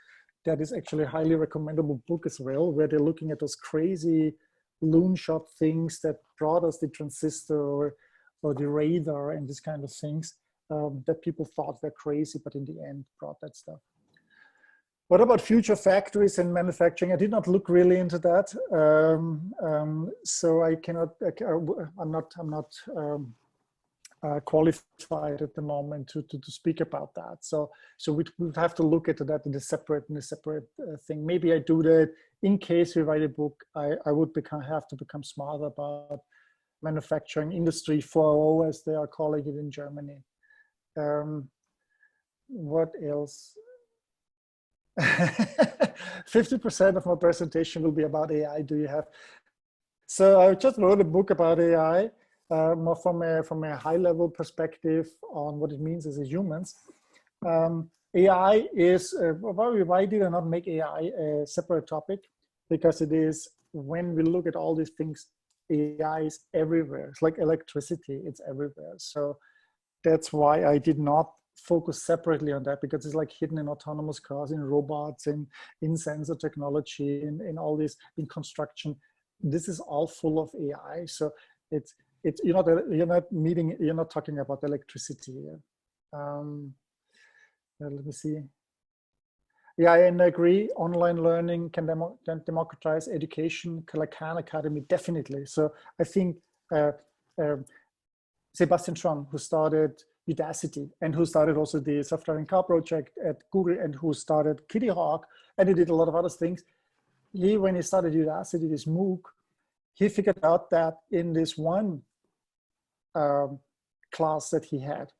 That is actually a highly recommendable book as well, where they're looking at those crazy loon shot things that brought us the transistor or the radar and these kind of things that people thought were crazy, but in the end brought that stuff. What about future factories and manufacturing? I did not look really into that, so I cannot. I'm not qualified at the moment to speak about that. So we would have to look into that in a separate thing. Maybe I do that in case we write a book. I would have to become smarter about manufacturing industry 4.0, as they are calling it in Germany. What else? 50% of my presentation will be about AI. Do you have? So I just wrote a book about AI, more from a high-level perspective on what it means as a humans. AI is, why did I not make AI a separate topic? Because it is, when we look at all these things, AI is everywhere. It's like electricity, it's everywhere. So that's why I did not focus separately on that, because it's like hidden in autonomous cars, in robots, in sensor technology, in all this, in construction. This is all full of AI. So it's you're not talking about electricity here. Let me see. Yeah, and I agree. Online learning can democratize education, like Khan Academy, definitely. So I think Sebastian Schwan, who started Udacity and who started also the self-driving car project at Google and who started Kitty Hawk, and he did a lot of other things. When he started Udacity, this MOOC, he figured out that in this one class that he had,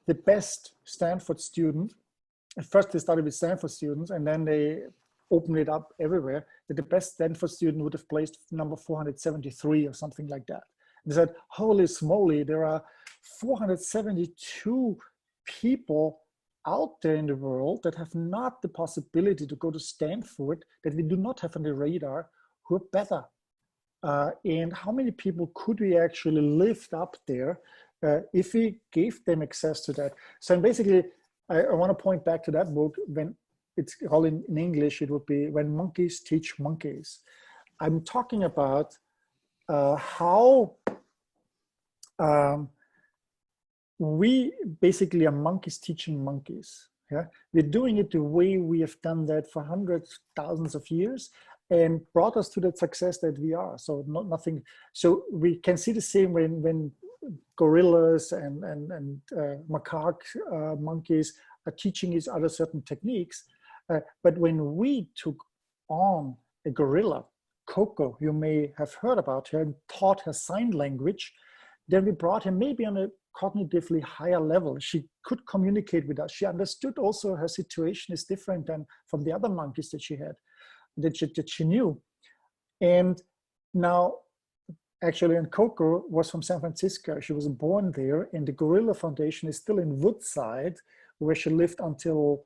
the best Stanford student, at first they started with Stanford students and then they opened it up everywhere, that the best Stanford student would have placed number 473 or something like that. They said, holy smoly, there are 472 people out there in the world that have not the possibility to go to Stanford, that we do not have on the radar, who are better. And how many people could we actually lift up there if we gave them access to that? So basically, I want to point back to that book. When it's all in English, it would be When Monkeys Teach Monkeys. I'm talking about how we basically are monkeys teaching monkeys. Yeah, we're doing it the way we have done that for hundreds, thousands of years, and brought us to that success that we are. So nothing. So we can see the same when gorillas and macaque monkeys are teaching each other certain techniques. But when we took on a gorilla, Coco, you may have heard about her, and taught her sign language, then we brought her maybe on a cognitively higher level. She could communicate with us. She understood also her situation is different than from the other monkeys that she had, that she knew. And now, actually, and Coco was from San Francisco. She was born there, and the Gorilla Foundation is still in Woodside, where she lived until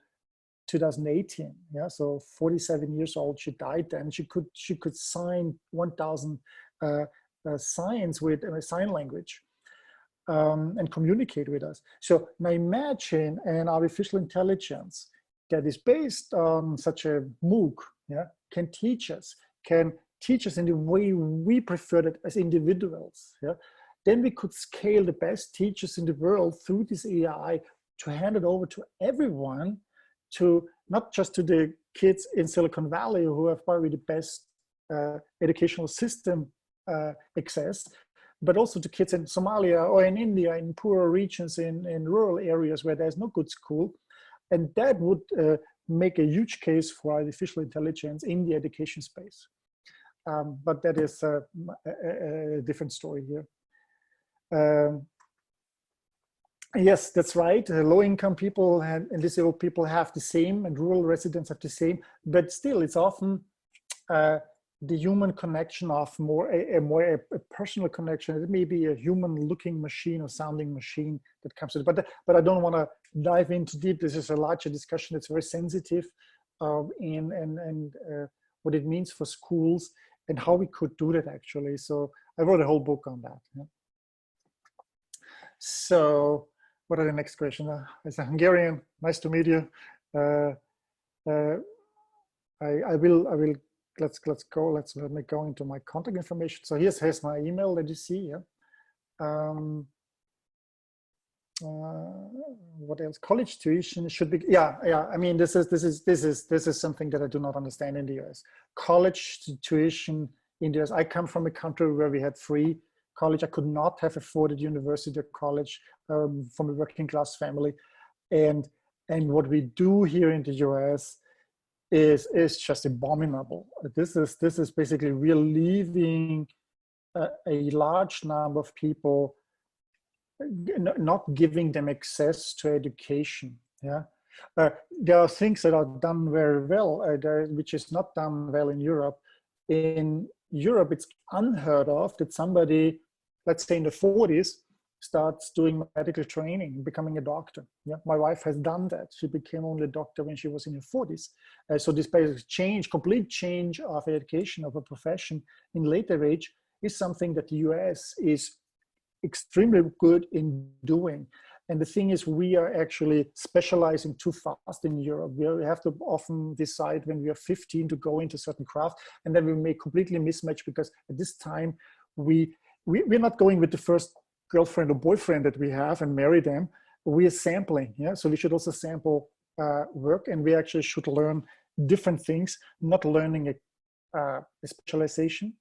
2018. Yeah, so 47 years old. She died then. She could sign 1,000 signs with sign language. And communicate with us. So now imagine an artificial intelligence that is based on such a MOOC, yeah, can teach us in the way we prefer it as individuals. Yeah? Then we could scale the best teachers in the world through this AI to hand it over to everyone, to not just to the kids in Silicon Valley who have probably the best educational system access, but also to kids in Somalia or in India, in poorer regions, in rural areas where there's no good school. And that would make a huge case for artificial intelligence in the education space. But that is a different story here. Yes, that's right. Low-income people and disabled people have the same, and rural residents have the same, but still it's often the human connection of a personal connection. It may be a human-looking machine or sounding machine that comes to it. But I don't want to dive into deep. This is a larger discussion. It's very sensitive, and what it means for schools and how we could do that actually. So I wrote a whole book on that. Yeah. So what are the next questions? As a Hungarian, nice to meet you. I will. Let's go. Let me go into my contact information. So here's my email that you see. Yeah. What else? College tuition should be. Yeah. I mean, this is something that I do not understand in the US. College tuition in the US. I come from a country where we had free college. I could not have afforded university or college from a working class family, and what we do here in the US is just abominable. This is basically we're leaving a large number of people, not giving them access to education. Yeah, there are things that are done very well, which is not done well in Europe. In Europe, it's unheard of that somebody, let's say in the 40s, starts doing medical training, becoming a doctor. Yeah, my wife has done that. She became only a doctor when she was in her 40s. So this basic complete change of education, of a profession in later age is something that the US is extremely good in doing. And the thing is, we are actually specializing too fast in Europe. We have to often decide when we are 15 to go into certain craft, and then we may completely mismatch because at this time, we're not going with the first girlfriend or boyfriend that we have and marry them. We are sampling, yeah. So we should also sample work, and we actually should learn different things, not learning a specialization,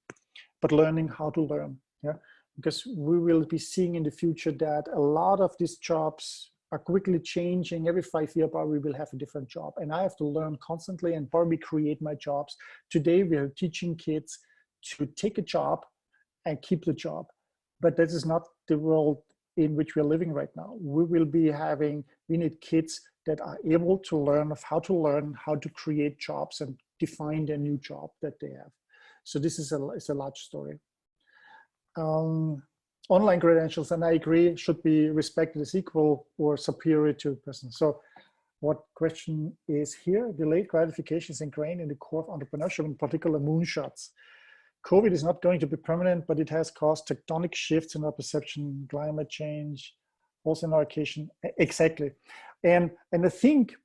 but learning how to learn, yeah. Because we will be seeing in the future that a lot of these jobs are quickly changing. Every 5 years, probably we will have a different job, and I have to learn constantly and probably create my jobs. Today, we are teaching kids to take a job and keep the job. But that is not the world in which we're living right now. We need kids that are able to learn how to create jobs and define their new job that they have. So this is a large story. Online credentials, and I agree, should be respected as equal or superior to a person. So what question is here? Delayed gratification is ingrained in the core of entrepreneurship, in particular moonshots. COVID is not going to be permanent, but it has caused tectonic shifts in our perception, climate change, also in our education. Exactly. And I think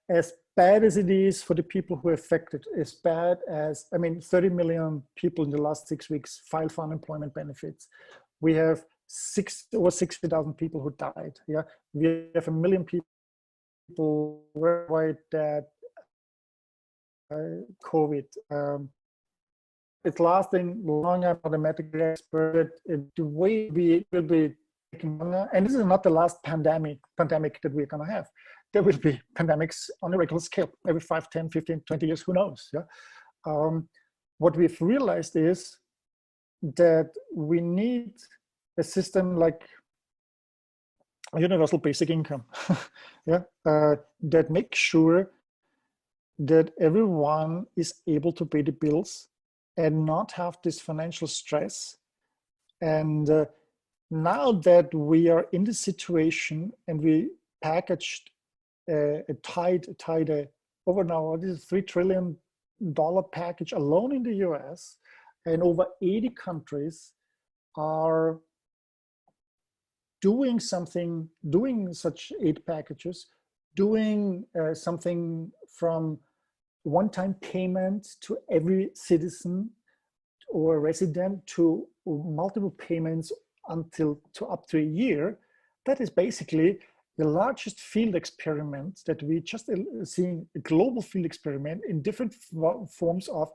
as bad as it is for the people who are affected, as bad as, 30 million people in the last 6 weeks filed for unemployment benefits. We have over 60,000 people who died. Yeah, we have 1 million people worldwide that COVID. It's lasting long. I'm not a medical expert. The way we will be taking longer, and this is not the last pandemic that we're going to have. There will be pandemics on a regular scale every 5, 10, 15, 20 years, who knows? Yeah. What we've realized is that we need a system like a universal basic income, yeah, that makes sure that everyone is able to pay the bills and not have this financial stress. And now that we are in the situation and we packaged tied over now, this is $3 trillion package alone in the US, and over 80 countries are doing such aid packages, doing something from one-time payment to every citizen or resident to multiple payments up to a year. That is basically the largest field experiment that we just seeing, a global field experiment in different forms of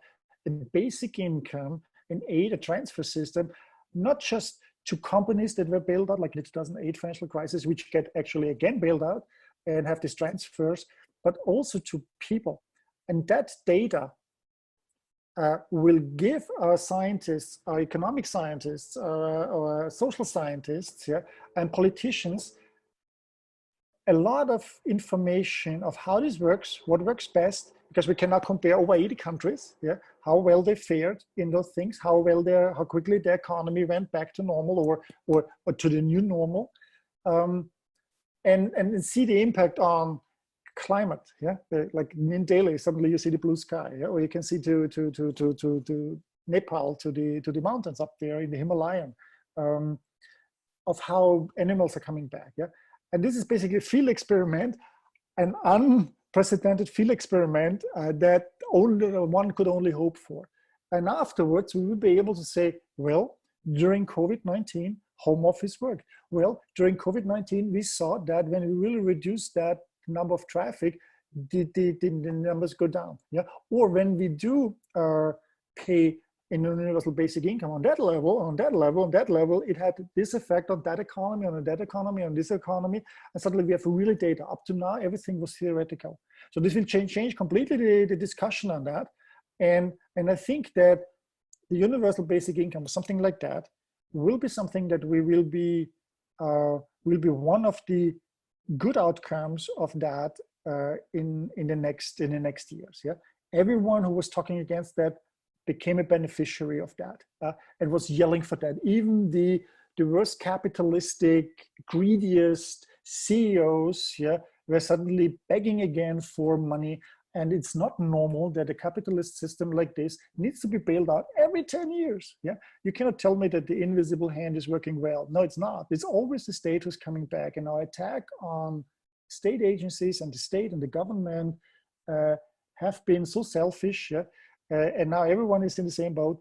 a basic income, an aid, a transfer system, not just to companies that were bailed out like the 2008 financial crisis, which get actually again bailed out and have these transfers, but also to people. And that data will give our scientists, our economic scientists, our social scientists, yeah, and politicians a lot of information of how this works, what works best, because we cannot compare over 80 countries, yeah, how well they fared in those things, how quickly their economy went back to normal or to the new normal, and see the impact on climate, yeah, like in Delhi, suddenly you see the blue sky, yeah? Or you can see to Nepal, to the mountains up there in the Himalayan, of how animals are coming back, yeah. And this is basically a field experiment, an unprecedented field experiment that one could only hope for. And afterwards, we will be able to say, well, during COVID-19, home office worked. Well, during COVID-19, we saw that when we really reduced that number of traffic, the numbers go down. Yeah. Or when we do pay in universal basic income on that level, it had this effect on that economy, on that economy, on this economy, and suddenly we have really data. Up to now, everything was theoretical. So this will change completely the discussion on that. And I think that the universal basic income, something like that, will be something that will be one of the good outcomes of that in the next years. Yeah, everyone who was talking against that became a beneficiary of that and was yelling for that. Even the worst capitalistic, greediest CEOs, yeah, were suddenly begging again for money. And it's not normal that a capitalist system like this needs to be bailed out every 10 years. Yeah, you cannot tell me that the invisible hand is working well. No, it's not. It's always the state who's coming back. And our attack on state agencies and the state and the government have been so selfish. Yeah? And now everyone is in the same boat.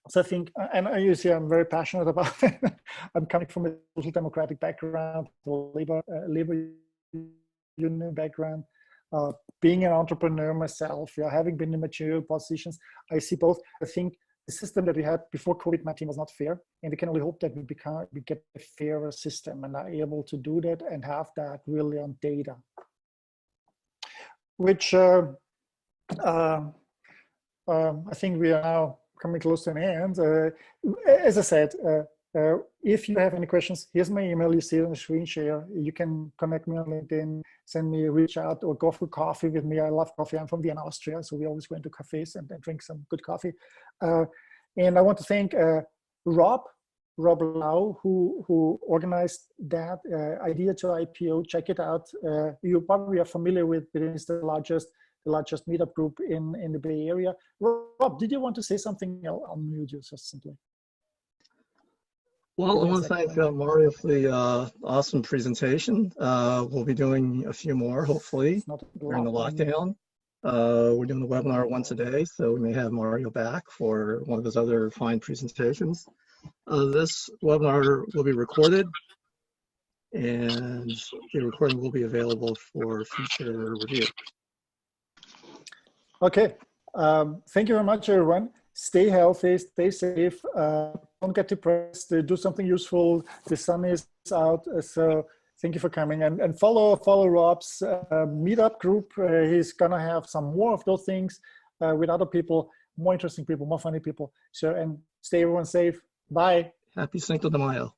So I think, and you see, I'm very passionate about it. I'm coming from a social democratic background, labor union background, being an entrepreneur myself, yeah, having been in material positions, I see both. I think the system that we had before COVID-19 was not fair, and we can only hope that we get a fairer system and are able to do that and have that really on data, which I think we are now coming close to an end. As I said, if you have any questions, here's my email. You see it on the screen share. You can connect me on LinkedIn, send me a reach out, or go for coffee with me. I love coffee. I'm from Vienna, Austria, so we always go into cafes and drink some good coffee. And I want to thank Rob Lau, who organized that Idea-to-IPO. Check it out. You probably are familiar with it. It's the largest meetup group in the Bay Area. Rob, did you want to say something? I'll mute you just simply. Well, I want to thank Mario for the awesome presentation. We'll be doing a few more, hopefully, during the lockdown. We're doing the webinar once a day, so we may have Mario back for one of his other fine presentations. This webinar will be recorded, and the recording will be available for future review. Okay. Thank you very much, everyone. Stay healthy, stay safe. Don't get depressed. Do something useful. The sun is out, so thank you for coming. And follow Rob's meetup group. He's gonna have some more of those things with other people, more interesting people, more funny people. So, and stay everyone safe. Bye. Happy Cinco de Mayo.